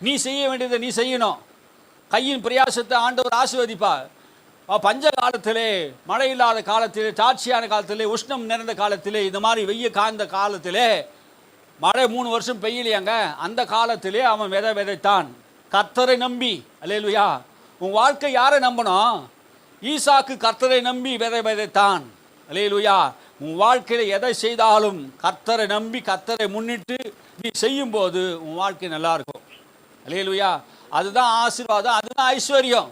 நீ செய்ய வேண்டியதை நீ செய்யணும். கையின் பிரயாசத்தை ஆண்டவர் ஆசீர்வதிப்பார். பஞ்ச காலத்திலே, மழை இல்லாத காலத்திலே, தாட்சியான காலத்திலே, உஷ்ணம் நிறைந்த காலத்திலே, இந்த மாதிரி வெய்ய காய்ந்த காலத்திலே, மழை 3 வருஷம் பெய்யலையாங்க, அந்த காலத்திலே அவன் விதை விதைத்தான். கர்த்தரை நம்பி. அல்லேலூயா. உன் வாழ்க்கை யாரை நம்பணும்? ஈசாக்கு கர்த்தரை நம்பி விதை விதைத்தான். அல்லேலூயா. உன் வாழ்க்கையில் எதை செய்தாலும் கர்த்தரை நம்பி கர்த்தரை முன்னிட்டு நீ செய்யும்போது உன் வாழ்க்கை நல்லா இருக்கும். அல்லேலூயா. அதுதான் ஆசீர்வாதம், அதுதான் ஐஸ்வர்யம்.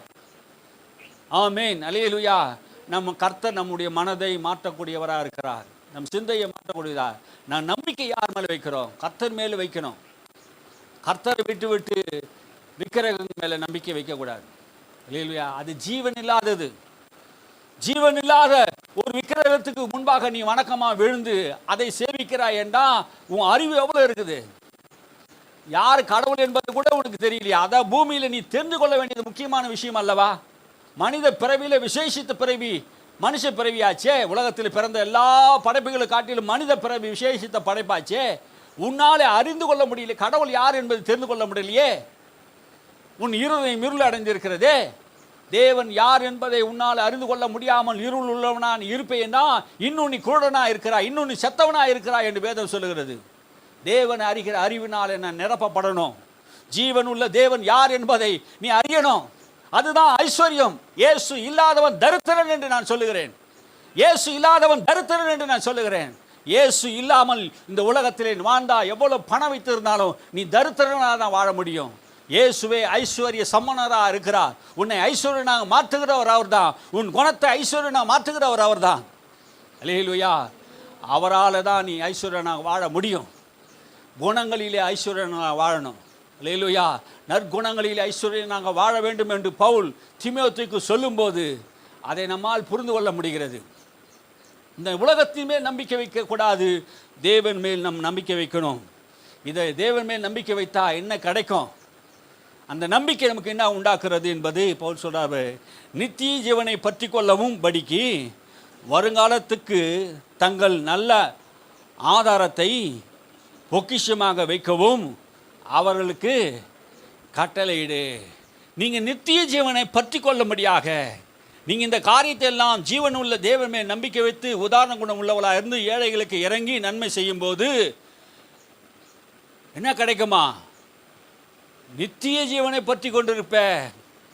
ஆமென். அல்லேலூயா. நம்ம கர்த்தர் நம்முடைய மனதை மாற்றக்கூடியவராக இருக்கிறார். நம் சிந்தையை மாற்றக்கூடியதா. நான் நம்பிக்கை யார் மேலே வைக்கிறோம்? கர்த்தர் மேலே வைக்கணும். கர்த்தரை விட்டு விட்டு விக்கிரகங்கள் மேலே நம்பிக்கை வைக்கக்கூடாது. அல்லேலூயா. அது ஜீவன் இல்லாதது. ஜீவன் இல்லாத ஒரு விக்கிரகத்துக்கு முன்பாக நீ வணக்கமாக விழுந்து அதை சேவிக்கிறாய் என்றால் உன் அறிவு எவ்வளோ இருக்குது? யார் கடவுள் என்பது கூட உனக்கு தெரியலையா? அதான் பூமியில் நீ தெரிந்து கொள்ள வேண்டியது முக்கியமான விஷயம் அல்லவா? மனித பிறவியில் விசேஷித்த பிறவி மனுஷ பிறவியாச்சே. உலகத்தில் பிறந்த எல்லா படைப்புகளை காட்டிலும் மனித பிறவி விசேஷித்த படைப்பாச்சே. உன்னாலே அறிந்து கொள்ள முடியல, கடவுள் யார் என்பது தெரிந்து கொள்ள முடியலையே. உன் இருதயம் இருள் அடைந்திருக்கிறதே. தேவன் யார் என்பதை உன்னால் அறிந்து கொள்ள முடியாமல் இருள் உள்ளவனான் இருப்பேன்னா இன்னும் நீ குருடனா இருக்கிறாய், இன்னும் நீ செத்தவனா இருக்கிறாய் என்று வேதம் சொல்லுகிறது. தேவன் அறிகிற அறிவினால் என்ன நிரப்பப்படணும். ஜீவன் உள்ள தேவன் யார் என்பதை நீ அறியணும். அதுதான் ஐஸ்வர்யம். இயேசு இல்லாதவன் தரித்திரன் என்று நான் சொல்லுகிறேன். இயேசு இல்லாதவன் தரித்திரன் என்று நான் சொல்லுகிறேன். இயேசு இல்லாமல் இந்த உலகத்திலே வாழ்ந்தா எவ்வளவு பணம் வைத்திருந்தாலும் நீ தரித்திரனாக தான் வாழ முடியும். இயேசுவே ஐஸ்வர்ய சம்மனராக இருக்கிறார். உன்னை ஐஸ்வர்யனாக மாற்றுகிறவர் அவர் தான். உன் குணத்தை ஐஸ்வர்யனாக மாற்றுகிறவர் அவர் தான். அல்லேலூயா. அவரால் தான் நீ ஐஸ்வர்யனாக வாழ முடியும். குணங்களிலே ஐஸ்வர்யனாக வாழணும். அல்லேலூயா. நற்குணங்களிலே ஐஸ்வர்யனாக வாழ வேண்டும் என்று பவுல் தீமோத்தேயுக்கு சொல்லும்போது அதை நம்மால் புரிந்து கொள்ள முடிகிறது. இந்த உலகத்தின் மேல் நம்பிக்கை வைக்கக்கூடாது, தேவன் மேல் நம் நம்பிக்கை வைக்கணும். இதை தேவன் மேல் நம்பிக்கை வைத்தா என்ன கிடைக்கும்? அந்த நம்பிக்கை நமக்கு என்ன உண்டாக்குறது என்பது பவுல் சொல்றாரு. நித்திய ஜீவனை பற்றி கொள்ளவும் படிக்கு வருங்காலத்துக்கு தங்கள் நல்ல ஆதாரத்தை பொக்கிஷமாக வைக்கவும் அவர்களுக்கு கட்டளையிடு. நீங்கள் நித்திய ஜீவனை பற்றி கொள்ளும்படியாக நீங்கள் இந்த காரியத்தை எல்லாம் ஜீவன் உள்ள தேவன் மேல் நம்பிக்கை வைத்து உதாரண குணம் உள்ளவளாக இருந்து ஏழைகளுக்கு இறங்கி நன்மை செய்யும்போது என்ன கிடைக்குமா? நித்திய ஜீவனை பற்றி கொண்டிருப்ப.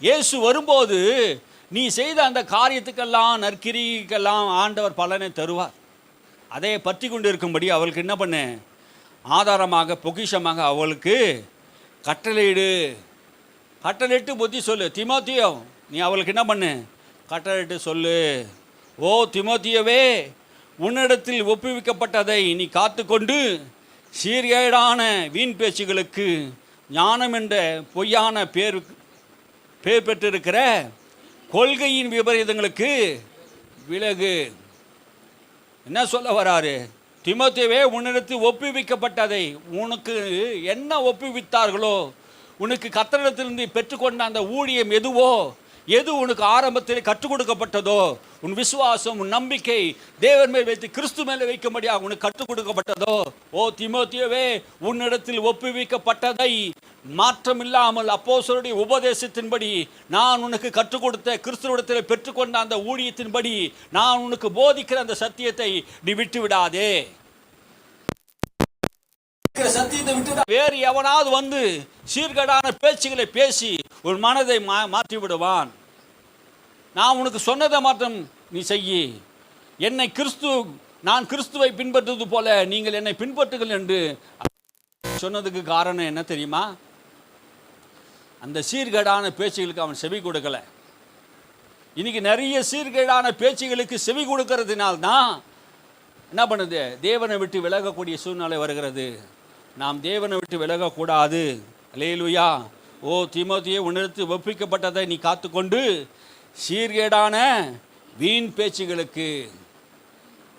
இயேசு வரும்போது நீ செய்த அந்த காரியத்துக்கெல்லாம் நற்கிரிக்கெல்லாம் ஆண்டவர் பலனை தருவார். அதை பற்றி கொண்டு இருக்கும்படி அவளுக்கு என்ன பண்ணு? ஆதாரமாக பொக்கிஷமாக அவளுக்கு கட்டளையிடு. கட்டளையிட்டு புத்தி சொல்லு. தீமோத்தேயு, நீ அவளுக்கு என்ன பண்ணு? கட்டளையிட்டு சொல்லு. ஓ தீமோத்தேயுவே, உன்னிடத்தில் ஒப்புவிக்கப்பட்டதை நீ காத்து கொண்டு சீர்கேடான வீண் பேச்சுகளுக்கு ஞானம் என்ற பொய்யான பேர் பெற்றிருக்கிற கொள்கையின் விபரீதங்களுக்கு விலகு. என்ன சொல்ல வராரு? தீமோத்தேயுவே, உன்னிடத்தில் ஒப்புவிக்கப்பட்டதை, உனக்கு என்ன ஒப்புவித்தார்களோ, உனக்கு கர்த்தரிடத்திலிருந்து பெற்றுக்கொண்ட அந்த ஊழியம் எதுவோ, எது உனக்கு ஆரம்பத்தில் கற்றுக் கொடுக்கப்பட்டதோ, உன் விசுவாசம், உன் நம்பிக்கை தேவன் மேல் வைத்து கிறிஸ்து மேலே வைக்கும்படியாக உனக்கு கற்றுக் கொடுக்கப்பட்டதோ, ஓ தீமோத்தேயுவே, உன்னிடத்தில் ஒப்புவிக்கப்பட்டதை மாற்றமில்லாமல் அப்போஸ்தலருடைய உபதேசத்தின்படி நான் உனக்கு கற்றுக் கொடுத்த கிறிஸ்துவிடத்தில் பெற்றுக்கொண்ட அந்த ஊழியத்தின்படி நான் உனக்கு போதிக்கிற அந்த சத்தியத்தை நீ விட்டு விடாதே. சத்தியத்தை விட்டு வேறு எவனாவது வந்து சீர்கேடான பேச்சுகளை பேசி உன் மனதை மாற்றி விடுவான். நான் உனக்கு சொன்னதை மாற்றம் நீ செய்யி. என்னை நான் கிறிஸ்துவை பின்பற்றுவது போல நீங்கள் என்னை பின்பற்றுங்கள் என்று சொன்னதுக்கு காரணம் என்ன தெரியுமா? அந்த சீர்கேடான பேச்சுகளுக்கு அவன் செவி கொடுக்கல. இன்னைக்கு நிறைய சீர்கேடான பேச்சுகளுக்கு செவி கொடுக்கறதுனால்தான் என்ன பண்ணுது? தேவனை விட்டு விலகக்கூடிய சூழ்நிலை வருகிறது. நாம் தேவனை விட்டு விலகக்கூடாது. அல்லேலூயா. ஓ தீமோத்தேயுவே, உன்னிடத்தில் ஒப்புவிக்கப்பட்டதை நீ காத்துக்கொண்டு சீர்கேடான வீண் பேச்சுகளுக்கு,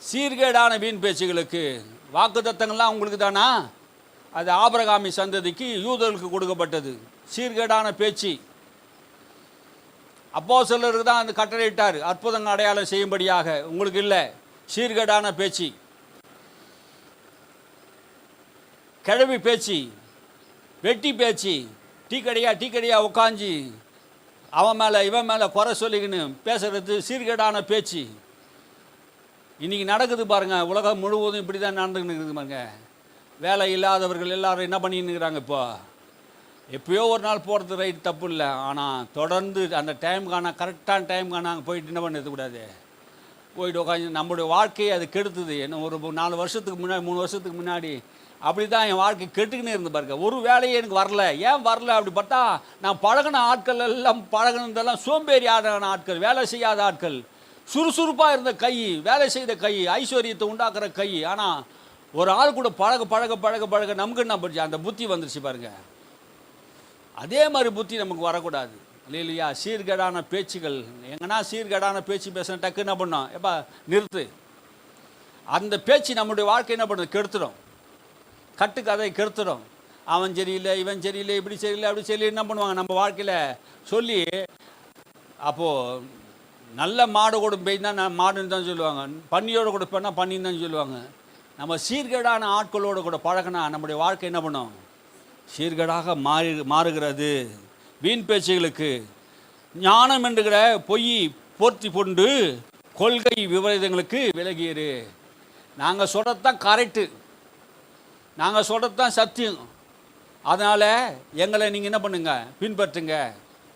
சீர்கேடான வீண் பேச்சுகளுக்கு, வாக்குத்தத்தங்கள்லாம் உங்களுக்கு தானா? அது ஆபிரகாமி சந்ததிக்கு யூதர்களுக்கு கொடுக்கப்பட்டது. சீர்கேடான பேச்சு, அப்போஸ்தலருக்கு தான் அந்த கட்டளையிட்டார், அற்புதங்கள் அடையாளம் செய்யும்படியாக. உங்களுக்கு இல்லை. சீர்கேடான பேச்சு, கிழவி பேச்சு, வெட்டி பேச்சு, டீ கடையா உட்காந்து அவன் மேலே இவன் மேலே குறை சொல்லிக்கின்னு பேசுறது சீர்கேடான பேச்சு இன்றைக்கி நடக்குது பாருங்கள். உலகம் முழுவதும் இப்படி தான் நடந்துக்கின்னு இருக்குது பாருங்க. வேலை இல்லாதவர்கள் எல்லாரும் என்ன பண்ணின்னு இருக்கிறாங்க? இப்போ எப்பயோ ஒரு நாள் போகிறது ரைட், தப்பு இல்லை. ஆனால் தொடர்ந்து அந்த டைமுக்கான கரெக்டான டைமுக்கான அங்கே போயிட்டு என்ன பண்ணக்கூடாது, போயிட்டு உட்காந்து நம்மளுடைய வாழ்க்கையை அது கெடுத்துது. என்ன ஒரு 4 வருஷத்துக்கு முன்னாடி 3 வருஷத்துக்கு முன்னாடி அப்படி தான் என் வாழ்க்கை கெட்டுக்கின்னு இருந்து பாருங்க. ஒரு வேலையே எனக்கு வரல. ஏன் வரல அப்படி பார்த்தா, நான் பழகின ஆட்கள் எல்லாம் பழகினதெல்லாம் சோம்பேறி ஆடான ஆட்கள், வேலை செய்யாத ஆட்கள், சுறுசுறுப்பாக இருந்த கை, வேலை செய்த கை, ஐஸ்வர்யத்தை உண்டாக்குற கை. ஆனால் ஒரு ஆள் கூட பழக பழக பழக பழக நமக்கு என்ன படிச்சு அந்த புத்தி வந்துருச்சு பாருங்க. அதே மாதிரி புத்தி நமக்கு வரக்கூடாது இல்லையா? சீர்கேடான பேச்சுகள், எங்கன்னா சீர்கேடான பேச்சு பேச டக்கு என்ன பண்ணோம், எப்பா நிறுத்து. அந்த பேச்சு நம்முடைய வாழ்க்கை என்ன பண்ணுது, கெடுத்துடும். கட்டுக்கதை கெடுத்துடும். அவன் சரியில்லை, இவன் சரியில்லை, இப்படி சரியில்லை, அப்படி சரியில்லை என்ன பண்ணுவாங்க நம்ம வாழ்க்கையில் சொல்லி. அப்போது நல்ல மாடு கூட பெய்னா மாடுன்னு தான் சொல்லுவாங்க, பன்னியோடு கூட போனால் பன்னின்னு தான் சொல்லுவாங்க. நம்ம சீர்கேடான ஆட்களோடு கூட பழகினா நம்முடைய வாழ்க்கை என்ன பண்ணும், சீர்கேடாக மாறுகிறது. வீண் பேச்சுகளுக்கு ஞானம் என்கிற பொய் போர்த்தி கொண்டு கொள்கை விபரீதங்களுக்கு விலகியரு. நாங்கள் சொல்கிறது தான் கரெக்டு, நாங்கள் சொல்கிறது தான் சத்தியம், அதனால் எங்களை நீங்கள் என்ன பண்ணுங்க, பின்பற்றுங்க.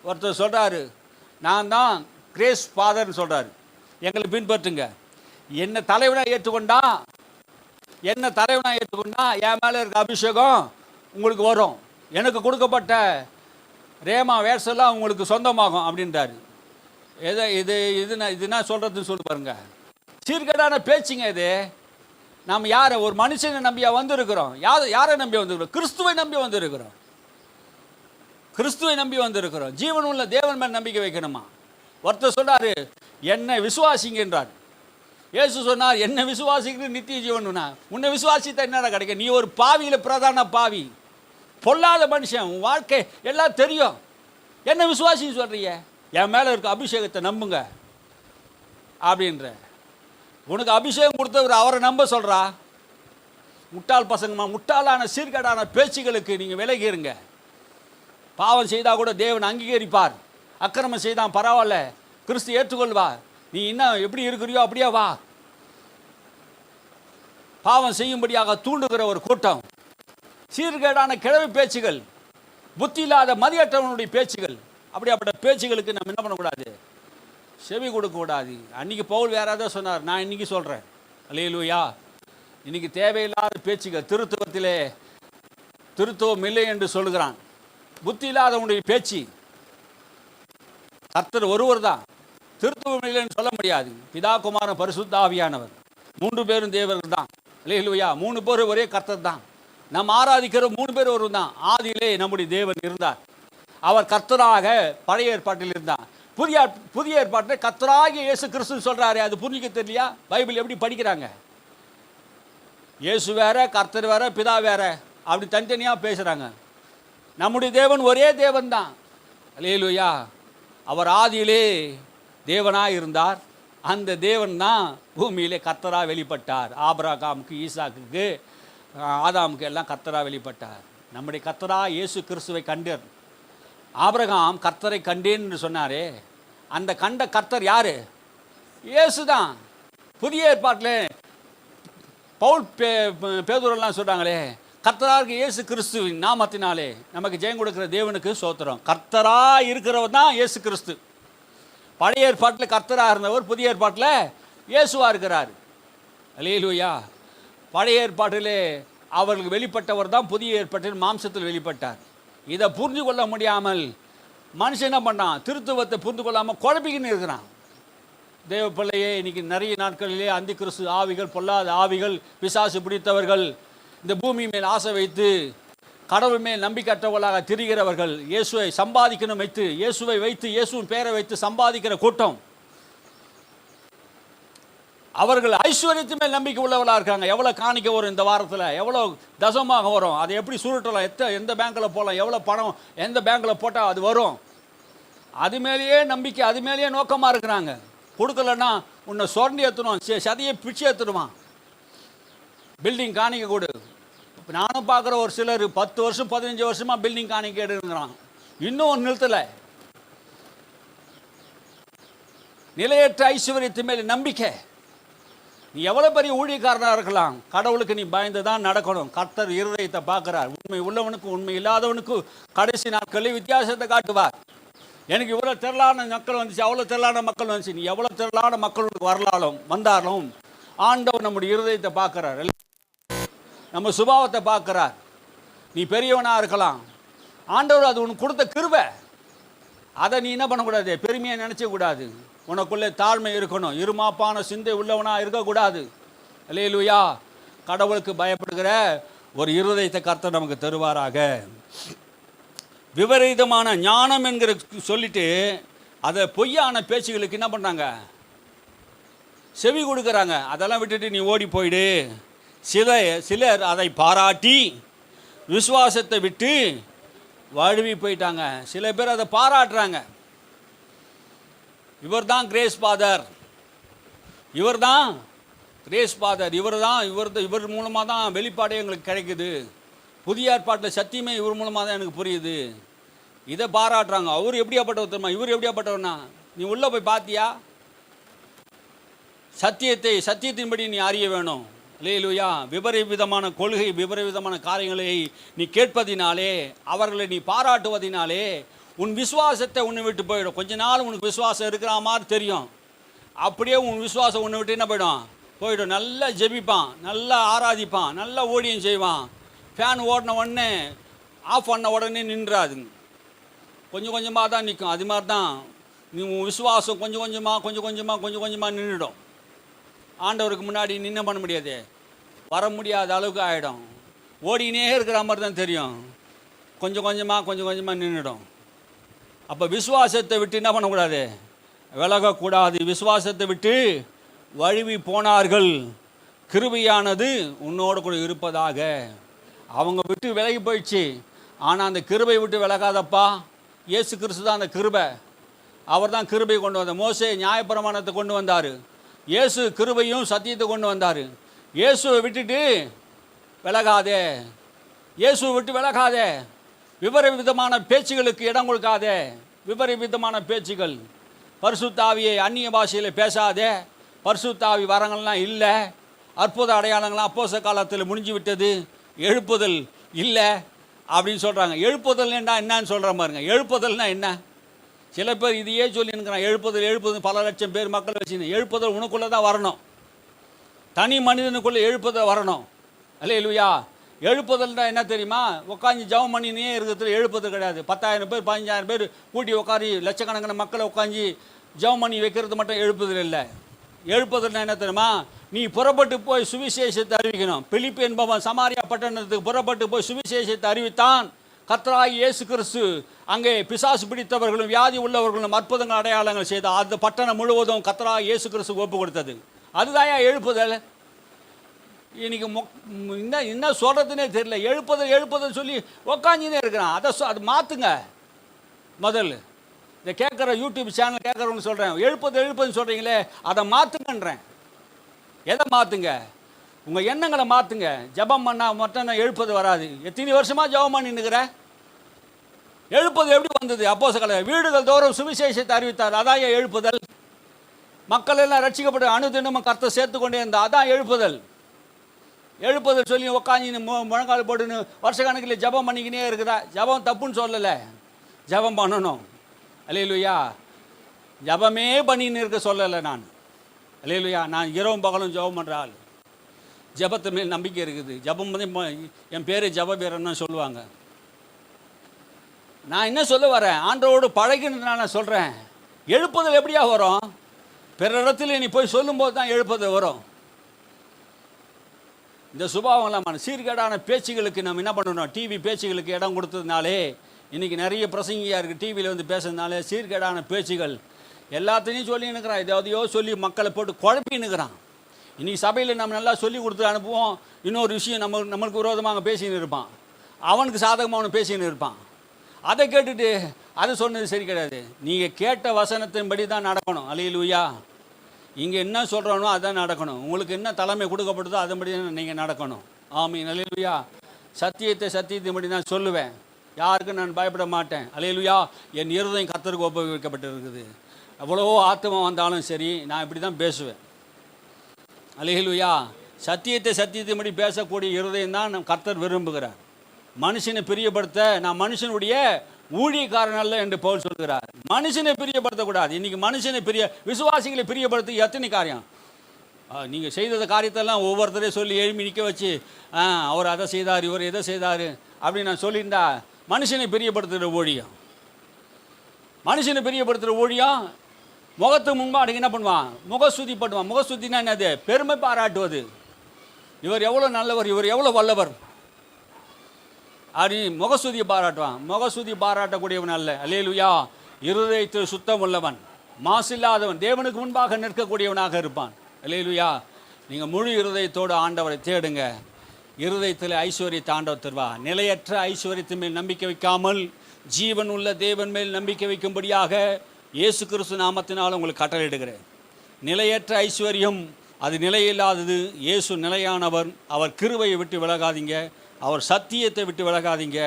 ஒருத்தர் சொல்கிறாரு, நான் தான் கிரேஸ் ஃபாதர்னு சொல்கிறாரு, எங்களை பின்பற்றுங்க. என்ன தலைவனாக ஏற்றுக்கொண்டா என் மேலே இருக்க அபிஷேகம் உங்களுக்கு வரும், எனக்கு கொடுக்கப்பட்ட ரேமா வேர்ஸெல்லாம் உங்களுக்கு சொந்தமாகும் அப்படின்றாரு. இதுனா சொல்கிறதுன்னு சொல்லி பாருங்க. சீர்கேடான பேச்சுங்க இது. நாம் யாரை, ஒரு மனுஷனை நம்பியா வந்திருக்கிறோம்? யாரை நம்பி வந்திருக்கிறோம்? கிறிஸ்துவை நம்பி வந்திருக்கிறோம். கிறிஸ்துவை நம்பி வந்திருக்கிறோம். ஜீவன் உள்ள தேவன் மேல் நம்பிக்கை வைக்கணுமா? ஒருத்தர் சொன்னார், என்னை விசுவாசிங்கன்றார். இயேசு சொன்னார், என்ன விசுவாசிக்கிறது நித்திய ஜீவனுனா. உன்னை விசுவாசித்த என்னடா கிடைக்கும்? நீ ஒரு பாவியில் பிரதான பாவி, பொல்லாத மனுஷன், உன் வாழ்க்கை எல்லாம் தெரியும், என்ன விசுவாசின்னு சொல்கிறீங்க? என் மேலே இருக்க அபிஷேகத்தை நம்புங்க அப்படின்ற. உனக்கு அபிஷேகம் கொடுத்தவர் அவரை நம்ப சொல்கிறா? முட்டாள் பசங்கம்மா, முட்டாளான சீர்கேடான பேச்சுகளுக்கு நீங்கள் விலகிருங்க. பாவம் செய்தால் கூட தேவன் அங்கீகரிப்பார். அக்கிரமம் செய்தான் பரவாயில்ல, கிறிஸ்து ஏற்றுக்கொள்வார். நீ இன்னும் எப்படி இருக்கிறியோ அப்படியே வா. பாவம் செய்யும்படியாக தூண்டுகிற ஒரு கூட்டம், சீர்கேடான கிழவி பேச்சுகள், புத்தி இல்லாத மதியற்றவனுடைய பேச்சுகள், அப்படிப்பட்ட பேச்சுகளுக்கு நம்ம என்ன பண்ணக்கூடாது, செவி கொடுக்கக்கூடாது. அன்றைக்கி பவுல் வேற ஏதாவது சொன்னார், நான் இன்றைக்கி சொல்கிறேன். அல்லேலூயா. இன்றைக்கி தேவையில்லாத பேச்சுகள், திருத்துவம் இல்லை என்று சொல்லுகிறான். புத்தி இல்லாதவனுடைய பேச்சு. கர்த்தர் ஒருவர் தான், திருத்துவம் இல்லைன்னு சொல்ல முடியாது. பிதா குமாரன் பரிசுத்த ஆவியானவர், 3 பேரும் தேவர்கள் தான். அல்லேலூயா. 3 பேர் ஒரே கர்த்தர் தான். நம்ம ஆராதிக்கிற 3 பேர் ஒரு தான். ஆதியிலே நம்முடைய தேவன் இருந்தார், அவர் கர்த்தராக பழைய ஏற்பாட்டில் இருந்தார். புதிய ஏற்பாட்டில் கர்த்தராகிய இயேசு கிறிஸ்து சொல்கிறாரு. அது புரிஞ்சிக்க தெரியலையா? பைபிள் எப்படி படிக்கிறாங்க? இயேசு வேற, கர்த்தர் வேற, பிதா வேற, அப்படி தனித்தனியாக பேசுகிறாங்க. நம்முடைய தேவன் ஒரே தேவன் தான். அல்லேலூயா. அவர் ஆதியிலே தேவனாக இருந்தார். அந்த தேவன் தான் பூமியிலே கர்த்தராக வெளிப்பட்டார். ஆபிரகாமுக்கு, ஈசாக்குக்கு, ஆதாமுக்கு எல்லாம் கர்த்தராக வெளிப்பட்டார். நம்முடைய கர்த்தராக இயேசு கிறிஸ்துவை கண்டார். ஆபிரகாம் கர்த்தரை கண்டேன் என்று சொன்னாரே, அந்த கண்ட கர்த்தர் யாரு? இயேசு தான். புதிய ஏற்பாட்டில் பவுல் பேதுரெல்லாம் சொல்கிறாங்களே, கர்த்தராக இயேசு கிறிஸ்துவின் நாமத்தினாலே நமக்கு ஜெயம் கொடுக்கிற தேவனுக்கு ஸ்தோத்திரம். கர்த்தராக இருக்கிறவர் தான் இயேசு கிறிஸ்து. பழைய ஏற்பாட்டில் கர்த்தராக இருந்தவர் புதிய ஏற்பாட்டில் இயேசுவாக இருக்கிறார். அல்லேலூயா. பழைய ஏற்பாட்டிலே அவர்களுக்கு வெளிப்பட்டவர் தான் புதிய ஏற்பாட்டில் மாம்சத்தில் வெளிப்பட்டார். இதை புரிந்து கொள்ள முடியாமல் மனுஷன் என்ன பண்ணான், திருத்துவத்தை புரிந்து கொள்ளாமல் குழப்பிக்கின்னு இருக்கிறான். தேவ பிள்ளையே, இன்றைக்கி நிறைய நாட்களிலே அந்தி கிறிஸ்து ஆவிகள், பொல்லாத ஆவிகள், பிசாசு பிடித்தவர்கள், இந்த பூமி மேல் ஆசை வைத்து கடவுள் மேல் நம்பிக்கற்றவர்களாக திரிகிறவர்கள், இயேசுவை சம்பாதிக்கணும் வைத்து, இயேசுவை வைத்து, இயேசுவின் பேரை வைத்து சம்பாதிக்கிற கூட்டம், அவர்கள் ஐஸ்வர்யத்து மேல் நம்பிக்கை உள்ளவர்களாக இருக்காங்க. எவ்வளோ காணிக்க வரும் இந்த வாரத்தில், எவ்வளோ தசமாக வரும், அதை எப்படி சுருட்டலாம், எந்த பேங்க்கில் போகலாம், எவ்வளோ பணம் எந்த பேங்க்கில் போட்டால் அது வரும், அது மேலேயே நம்பிக்கை, அது மேலேயே நோக்கமாக இருக்கிறாங்க. கொடுக்கலன்னா உன்னை சொரண்டி ஏற்றணும், சதையை பிச்சு ஏற்றுடுவான். பில்டிங் காணிக்க கொடு. நானும் பார்க்குற ஒரு சிலர் 10 வருஷம் 15 வருஷமாக பில்டிங் காணிக்க எடுக்கிறான், இன்னும் நிறுத்தலை. நிலையற்ற ஐஸ்வர்யத்து மேலே நம்பிக்கை. நீ எவ்வளோ பெரிய ஊழியக்காரனாக இருக்கலாம், கடவுளுக்கு நீ பயந்து தான் நடக்கணும். கர்த்தர் இருதயத்தை பார்க்குறார். உண்மை உள்ளவனுக்கும் உண்மை இல்லாதவனுக்கும் கடைசி நாட்களில் வித்தியாசத்தை காட்டுவார். எனக்கு இவ்வளோ திரளான மக்கள் வந்துச்சு, அவ்வளோ திரளான மக்கள் வந்துச்சு. நீ எவ்வளோ திரளான மக்களுக்கு வந்தாலும் ஆண்டவர் நம்முடைய இருதயத்தை பார்க்குறார், நம்ம சுபாவத்தை பார்க்குறார். நீ பெரியவனாக இருக்கலாம், ஆண்டவர் அது உனக்கு கொடுத்த கிருபை. அதை நீ என்ன பண்ணக்கூடாது, பெருமையாக நினச்சக்கூடாது. உனக்குள்ளே தாழ்மை இருக்கணும், இருமாப்பான சிந்தை உள்ளவனாக இருக்கக்கூடாது. அல்லேலூயா. கடவுளுக்கு பயப்படுகிற ஒரு இருதயத்தை கர்த்தர் நமக்கு தருவாராக. விபரீதமான ஞானம் என்கிற சொல்லிட்டு அதை பொய்யான பேச்சுகளுக்கு என்ன பண்ணுறாங்க, செவி கொடுக்குறாங்க. அதெல்லாம் விட்டுட்டு நீ ஓடி போயிடு. சிலர் அதை பாராட்டி விசுவாசத்தை விட்டு வழுவி போயிட்டாங்க. சில பேர் அதை பாராட்டுறாங்க. இவர் தான் கிரேஸ் ஃபாதர், இவர் தான் கிரேஸ் ஃபாதர், இவர் மூலமாக தான் வெளிப்பாடே எங்களுக்கு கிடைக்குது, புதிய ஏற்பாட்டில் சத்தியமே இவர் மூலமாக தான் எனக்கு புரியுது. இதை பாராட்டுறாங்க. அவர் எப்படியாப்பட்டவர் தெரியுமா, இவர் எப்படியாப்பட்டவர்னா, நீ உள்ளே போய் பார்த்தியா? சத்தியத்தின்படி நீ அறிய வேணும். அல்லேலூயா. விபரீதமான கொள்கை, விபரீதமான காரியங்களை நீ கேட்பதினாலே, அவர்களை நீ பாராட்டுவதினாலே உன் விசுவாசத்தை உன்னை விட்டு போயிடும். கொஞ்ச நாள் உனக்கு விசுவாசம் இருக்கிற மாதிரி தெரியும், அப்படியே உன் விசுவாசம் உன்னை விட்டு என்ன போயிடும். நல்லா ஜெபிப்பான், நல்லா ஆராதிப்பான், நல்லா ஓடியம் செய்வான். ஃபேன் ஓடின உடனே ஆஃப் பண்ண உடனே நின்றாது, கொஞ்சம் கொஞ்சமாக தான் நிற்கும். அது மாதிரி தான் நீ உன் விசுவாசம் கொஞ்சம் கொஞ்சமாக நின்றுடும். ஆண்டவருக்கு முன்னாடி நின்ன பண்ண முடியாது, வர முடியாத அளவுக்கு ஆகிடும். ஓடினே இருக்கிற மாதிரி தான் தெரியும், கொஞ்சம் கொஞ்சமாக நின்றுடும். அப்போ விசுவாசத்தை விட்டு என்ன பண்ணக்கூடாது, விலகக்கூடாது. விசுவாசத்தை விட்டு வழுவி போனார்கள், கிருபையானது உன்னோடு கூட இருப்பதாக. அவங்க விட்டு விலகி போயிடுச்சு, ஆனால் அந்த கிருபை விட்டு விலகாதப்பா. இயேசு கிறிஸ்து தான் அந்த கிருபை, அவர் தான் கிருபை கொண்டு வந்தார். மோசே நியாயப்பிரமாணத்தை கொண்டு வந்தார், இயேசு கிருபையும் சத்தியத்தை கொண்டு வந்தார். இயேசுவை விட்டுட்டு விலகாதே, இயேசுவை விட்டு விலகாதே. விபரீதமான பேச்சுகளுக்கு இடம் கொடுக்காதே. விபரீதமான பேச்சுகள், பரிசுத்த ஆவியை அந்நிய பாஷையில் பேசாதே. பரிசுத்த ஆவி வரங்கள்லாம் இல்லை, அற்புத அடையாளங்கள்லாம் அப்போஸ்தல காலத்தில் முடிஞ்சு விட்டது, எழுப்புதல் இல்லை அப்படின்னு சொல்கிறாங்க. எழுப்புதல் என்னன்னு சொல்கிற பாருங்க. எழுப்புதல்னா என்ன? சில பேர் இதையே சொல்லியிருக்கிறான், எழுப்புதல் பல லட்சம் பேர் மக்கள் வச்சுன்னு. எழுப்புதல் உனக்குள்ளே தான் வரணும், தனி மனிதனுக்குள்ளே எழுப்புதல் வரணும். அல்லேலூயா. எழுப்புதல்னா என்ன தெரியுமா? உட்காந்து ஜெபம் பண்ணினே இருக்கிறது எழுப்புதல் கிடையாது. 10,000 பேர் 15,000 பேர் கூட்டி உட்காரி லட்சக்கணக்கான மக்களை உட்காந்து ஜெபம் பண்ணி வைக்கிறது மட்டும் எழுப்புதல் இல்லை. எழுப்புதல்னா என்ன தெரியுமா? நீ புறப்பட்டு போய் சுவிசேஷத்தை அறிவிக்கணும். பிலிப்பு என்பவன் சமாரியா பட்டணத்துக்கு புறப்பட்டு போய் சுவிசேஷத்தை அறிவித்தான். கர்த்தராகிய இயேசு கிறிஸ்து அங்கே பிசாசு பிடித்தவர்களும் வியாதி உள்ளவர்களும் அற்புதங்கள் அடையாளங்கள் செய்த அந்த பட்டணம் முழுவதும் கர்த்தராகிய இயேசு கிறிஸ்து ஒப்பு கொடுத்தது. அதுதான் எழுப்புதல். இன்னைக்கு என்ன சொல்கிறதுனே தெரியல. எழுப்புதல் சொல்லி உக்காஞ்சினே இருக்கிறான். அது மாற்றுங்க. முதல்ல இதை கேட்குற யூடியூப் சேனல் கேட்குறவங்க சொல்கிறேன், எழுப்புதல் சொல்கிறீங்களே, அதை மாற்றுங்கன்றேன். எதை மாற்றுங்க? உங்கள் எண்ணங்களை மாற்றுங்க. ஜபம் பண்ணால் மட்டும் எழுப்பது வராது. எத்தனை வருஷமாக ஜபம் பண்ணின்னுக்கிற? எழுப்புதல் எப்படி வந்தது? அப்போஸ்தலர் வீடுகள் தோறும் சுவிசேஷத்தை அறிவித்தார், அதான் எழுப்புதல். மக்கள் எல்லாம் ரட்சிக்கப்பட்டு அனுதினமும் கர்த்தர் சேர்த்து கொண்டே இருந்தால், அதான் எழுப்புதல். எழுப்புதல் சொல்லி உக்காந்து முழங்கால் போட்டுன்னு வருஷ கணக்கில் ஜபம் பண்ணிக்கினே இருக்குதா? ஜபம் தப்புன்னு சொல்லலை, ஜபம் பண்ணணும். அல்லேலூயா. ஜபமே பண்ணின்னு இருக்க சொல்லலை நான். அல்லேலூயா. நான் இரவும் பகலும் ஜபம் பண்ணுற ஆள். ஜபத்து மேல் நம்பிக்கை இருக்குது. ஜபம் வந்து என் பேர் ஜப வீரன்னு சொல்லுவாங்க. நான் என்ன சொல்ல வரேன், ஆண்டவரோடு பழகின்னு நான் சொல்கிறேன். எழுப்புதல் எப்படியா வரும்? பிற இடத்துல நீ போய் சொல்லும்போது தான் எழுப்புதல் வரும். இந்த சுபாவம்லாம் சீர்கேடான பேச்சுகளுக்கு நம்ம என்ன பண்ணணும்? டிவி பேச்சுகளுக்கு இடம் கொடுத்ததுனாலே இன்றைக்கி நிறைய பிரசங்கியாக இருக்குது. டிவியில் வந்து பேசுறதுனாலே சீர்கேடான பேச்சுகள் எல்லாத்தையும் சொல்லி நிற்கிறான். எதையோ சொல்லி மக்களை போட்டு குழப்பி நிற்கிறான். இன்றைக்கி சபையில் நம்ம நல்லா சொல்லி கொடுத்து அனுப்புவோம். இன்னொரு விஷயம் நம்மளுக்கு விரோதமாக பேசின்னு இருப்பான், அவனுக்கு சாதகமாக அவனு பேசின்னு இருப்பான். அதை கேட்டுட்டு அது சொன்னது சரி கிடையாது. நீங்கள் கேட்ட வசனத்தின்படி தான் நடக்கணும். அல்லேலூயா. இங்கே என்ன சொல்கிறோனோ அதான் நடக்கணும். உங்களுக்கு என்ன தலைமை கொடுக்கப்படுதோ அதன்படி தான் நீங்கள் நடக்கணும். ஆமீன். அல்லேலூயா. சத்தியத்தின்படி நான் சொல்லுவேன். யாருக்கும் நான் பயப்பட மாட்டேன். அல்லேலூயா. என் இருதயம் கர்த்தருக்கு ஒப்புவிக்கப்பட்டிருக்குது. எவ்வளவோ ஆத்மா வந்தாலும் சரி, நான் இப்படி தான் பேசுவேன். அல்லேலூயா. சத்தியத்தின்படி பேசக்கூடிய இருதயம் தான் நம் கர்த்தர் விரும்புகிறார். மனுஷனை பிரியப்படுத்த நான் மனுஷனுடைய ஊழியக்காரன் அல்ல என்று பவுல் சொல்கிறார். மனுஷனை பிரியப்படுத்தக்கூடாது. இன்றைக்கி மனுஷனை விசுவாசிகளை பிரியப்படுத்த எத்தனை காரியம். நீங்கள் செய்த காரியத்தெல்லாம் ஒவ்வொருத்தரையும் சொல்லி எழுப்பி நிற்க வச்சு அவர் அதை செய்தார், இவர் எதை செய்தார் அப்படின்னு நான் சொல்லியிருந்தா மனுஷனை பிரியப்படுத்துகிற ஊழியம். மனுஷனை பிரியப்படுத்துகிற ஊழியம் முகத்துக்கு முன்பாடு என்ன பண்ணுவான்? முகஸ்துதி பண்ணுவான். முகஸ்துதினா என்னது? பெருமை பாராட்டுவது. இவர் எவ்வளோ நல்லவர், இவர் எவ்வளோ வல்லவர் அப்படி முகஸ்துதியை பாராட்டுவான். முகஸ்துதி பாராட்டக்கூடியவன் அல்ல. அல்லேலூயா. இருதயத்தில் சுத்தம் உள்ளவன், மாசில்லாதவன், தேவனுக்கு முன்பாக நிற்கக்கூடியவனாக இருப்பான். அல்லேலூயா. நீங்கள் முழு இருதயத்தோடு ஆண்டவரை தேடுங்க. இருதயத்தில் ஐஸ்வர்யத்தை ஆண்டவர் தருவா. நிலையற்ற ஐஸ்வர்யத்தின் மேல் நம்பிக்கை வைக்காமல் ஜீவன் உள்ள தேவன் மேல் நம்பிக்கை வைக்கும்படியாக இயேசு கிறிஸ்து நாமத்தினால் உங்களுக்கு கட்டளையிடுகிறேன். நிலையற்ற ஐஸ்வர்யம் அது நிலையில்லாதது. இயேசு நிலையானவர். அவர் கிருபையை விட்டு விலகாதீங்க. அவர் சத்தியத்தை விட்டு விலகாதீங்க.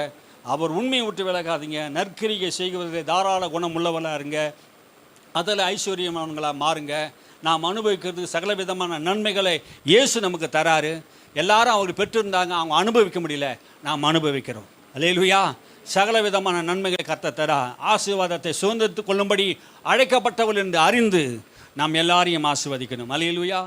அவர் உண்மையை விட்டு விலகாதீங்க. நற்கிரிகை செய்வதில் தாராள குணம் உள்ளவர்களாக இருங்க. அதில் ஐஸ்வர்யமானவங்களாக மாறுங்க. நாம் அனுபவிக்கிறதுக்கு சகல விதமான நன்மைகளை இயேசு நமக்கு தராரு. எல்லாரும் அவர் பெற்றிருந்தாங்க, அவங்க அனுபவிக்க முடியல, நாம் அனுபவிக்கிறோம். அல்லேலூயா. சகல விதமான நன்மைகளை கர்த்தர் தரா. ஆசீர்வாதத்தை சுதந்திரத்துக் கொள்ளும்படி அழைக்கப்பட்டவர்கள் என்று அறிந்து நாம் எல்லாரையும் ஆசீர்வதிக்கணும். அல்லேலூயா.